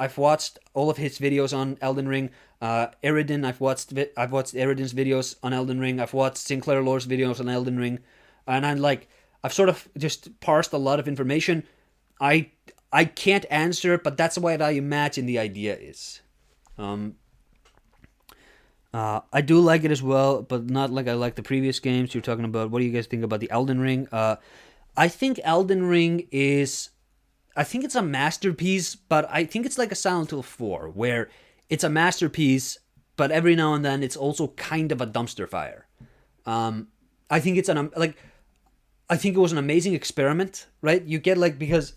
S1: I've watched all of his videos on Elden Ring. Eridan, I've watched Eridan's videos on Elden Ring. I've watched Sinclair Lore's videos on Elden Ring, and I've sort of just parsed a lot of information. I can't answer it, but that's what I imagine the idea is. I do like it as well, but not like I like the previous games you're talking about. What do you guys think about the Elden Ring? I think Elden Ring is... I think it's a masterpiece, but I think it's like a Silent Hill 4, where it's a masterpiece, but every now and then it's also kind of a dumpster fire. I think it's I think it was an amazing experiment, right? You get because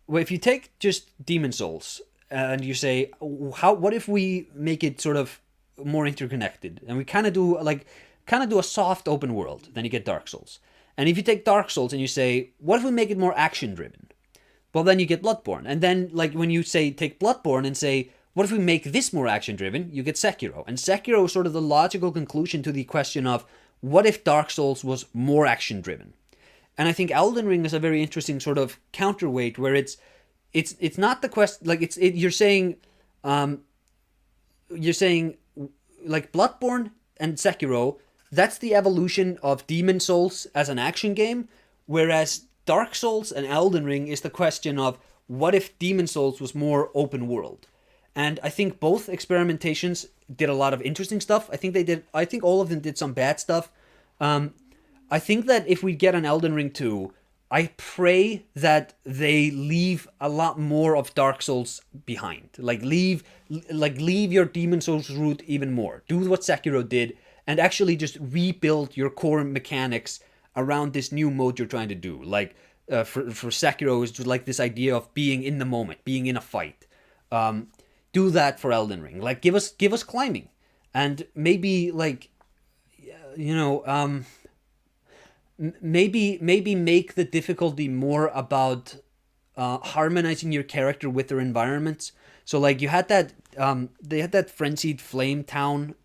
S1: if you take just Demon Souls and you say, what if we make it sort of more interconnected, and we kind of do a soft open world, then you get Dark Souls. And if you take Dark Souls and you say, what if we make it more action driven? Well, then you get Bloodborne. And then, when you take Bloodborne and say, what if we make this more action-driven? You get Sekiro. And Sekiro is sort of the logical conclusion to the question of, what if Dark Souls was more action-driven? And I think Elden Ring is a very interesting sort of counterweight, where it's not the question, you're saying Bloodborne and Sekiro, that's the evolution of Demon Souls as an action game, whereas Dark Souls and Elden Ring is the question of, what if Demon Souls was more open world? And I think both experimentations did a lot of interesting stuff. I think all of them did some bad stuff. I think that if we get an Elden Ring 2, I pray that they leave a lot more of Dark Souls behind. Leave your Demon Souls route even more. Do what Sekiro did, and actually just rebuild your core mechanics around this new mode you're trying to do. For Sekiro, is just this idea of being in the moment, being in a fight. Do that for Elden Ring. Give us climbing, and maybe maybe make the difficulty more about harmonizing your character with their environments. So you had that they had that frenzied flame town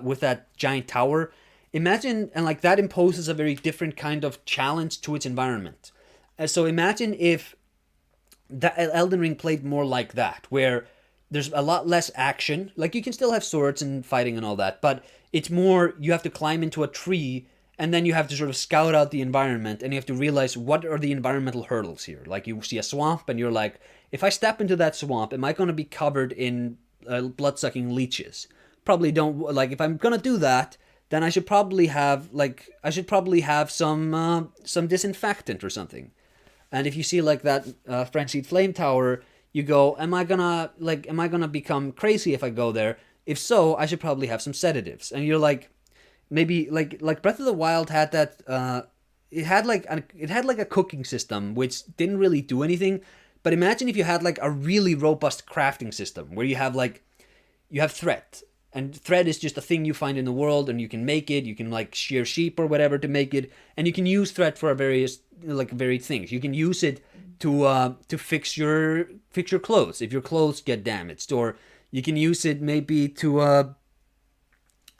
S1: with that giant tower. Imagine, and that imposes a very different kind of challenge to its environment. So imagine if the Elden Ring played more like that, where there's a lot less action. You can still have swords and fighting and all that, but it's more, you have to climb into a tree, and then you have to sort of scout out the environment, and you have to realize, what are the environmental hurdles here? You see a swamp, and you're like, if I step into that swamp, am I going to be covered in blood-sucking leeches? Probably don't. If I'm going to do that, then I should probably have some disinfectant or something. And if you see that frenzied flame tower, you go, am I gonna become crazy if I go there? If so, I should probably have some sedatives. And you're maybe Breath of the Wild had that. It had a cooking system which didn't really do anything. But imagine if you had a really robust crafting system where you have thread. And thread is just a thing you find in the world, and you can make it. You can shear sheep or whatever to make it, and you can use thread for various varied things. You can use it to fix your clothes if your clothes get damaged, or you can use it maybe to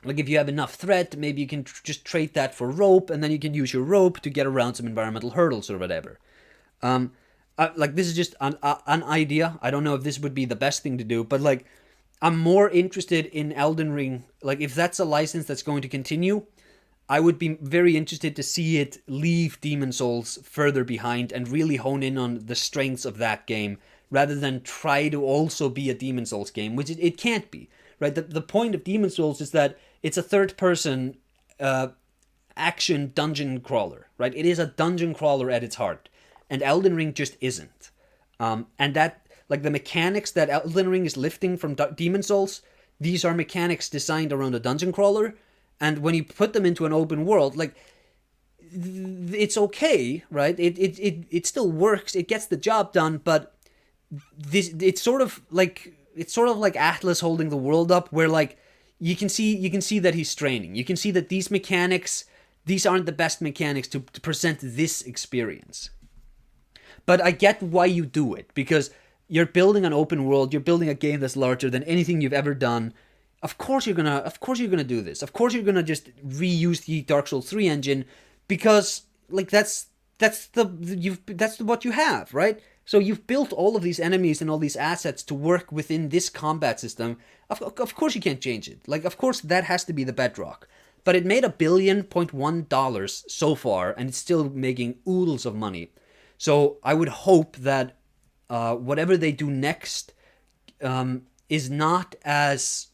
S1: if you have enough thread, maybe you can just trade that for rope, and then you can use your rope to get around some environmental hurdles or whatever. This is just an idea. I don't know if this would be the best thing to do, but I'm more interested in Elden Ring. If that's a license that's going to continue, I would be very interested to see it leave Demon Souls further behind and really hone in on the strengths of that game, rather than try to also be a Demon Souls game, which it can't be, right? The point of Demon Souls is that it's a third-person action dungeon crawler, right? It is a dungeon crawler at its heart, and Elden Ring just isn't. And that, like, the mechanics that Elden Ring is lifting from Demon Souls, these are mechanics designed around a dungeon crawler. And when you put them into an open world, like, it's okay, right? It still works. It gets the job done, but it's sort of like Atlas holding the world up, where like you can see that he's straining. You can see that these mechanics, these aren't the best mechanics to present this experience. But I get why you do it, because you're building an open world, you're building a game that's larger than anything you've ever done. Of course you're gonna do this. Of course you're gonna just reuse the Dark Souls 3 engine, because like that's what you have, right? So you've built all of these enemies and all these assets to work within this combat system. Of course you can't change it. Like, of course that has to be the bedrock. But it made $1.1 billion so far, and it's still making oodles of money. So I would hope that whatever they do next is not as...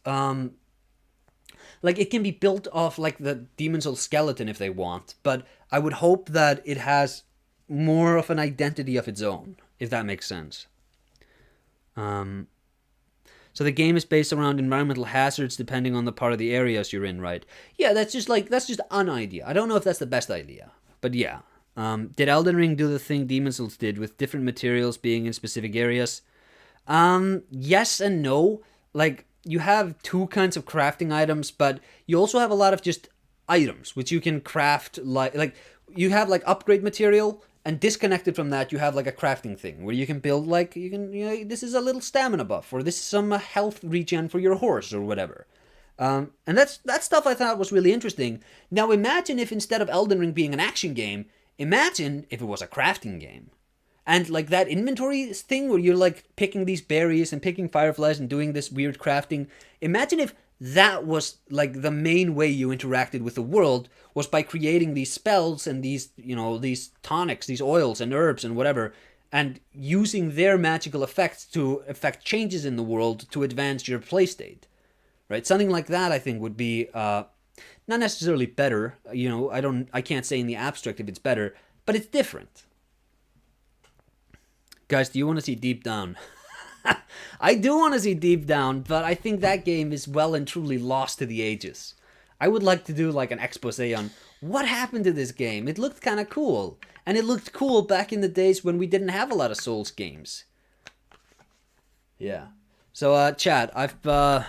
S1: like, it can be built off, like, the Demon Souls skeleton if they want, but I would hope that it has more of an identity of its own, if that makes sense. So the game is based around environmental hazards depending on the part of the areas you're in, right? Yeah, that's just an idea. I don't know if that's the best idea, but yeah. Did Elden Ring do the thing Demon Souls did, with different materials being in specific areas? Yes and no. Like, you have two kinds of crafting items, but you also have a lot of just items, which you can craft, like you have, like, upgrade material, and disconnected from that, you have, like, a crafting thing, where you can build, like, this is a little stamina buff, or this is some health regen for your horse, or whatever. And that stuff I thought was really interesting. Now imagine if instead of Elden Ring being an action game, imagine if it was a crafting game. And, like, that inventory thing where you're, like, picking these berries and picking fireflies and doing this weird crafting. Imagine if that was, like, the main way you interacted with the world, was by creating these spells and these, these tonics, these oils and herbs and whatever, and using their magical effects to affect changes in the world to advance your playstate. Right? Something like that, I think, would be, not necessarily better. I can't say in the abstract if it's better, but it's different. Guys, do you want to see Deep Down? I do want to see Deep Down, but I think that game is well and truly lost to the ages. I would like to do, like, an expose on what happened to this game. It looked kind of cool. And it looked cool back in the days when we didn't have a lot of Souls games. Yeah. So, chat, I've been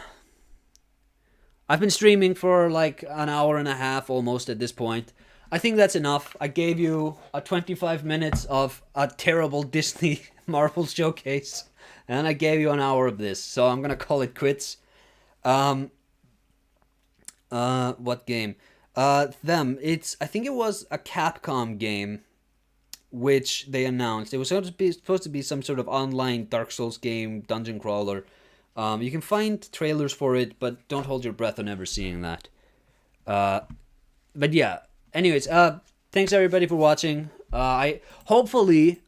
S1: streaming for, like, an hour and a half almost at this point. I think that's enough. I gave you 25 minutes of a terrible Disney Marvel showcase, and I gave you an hour of this, so I'm gonna call it quits. What game? I think it was a Capcom game, which they announced. It was supposed to be some sort of online Dark Souls game, dungeon crawler. You can find trailers for it, but don't hold your breath on ever seeing that. But yeah. Anyways, thanks everybody for watching. I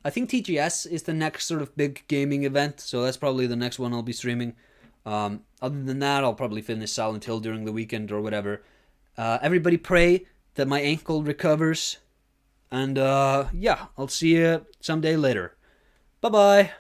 S1: think TGS is the next sort of big gaming event, so that's probably the next one I'll be streaming. Other than that, I'll probably finish Silent Hill during the weekend or whatever. Everybody pray that my ankle recovers, and yeah, I'll see you someday later. Bye-bye.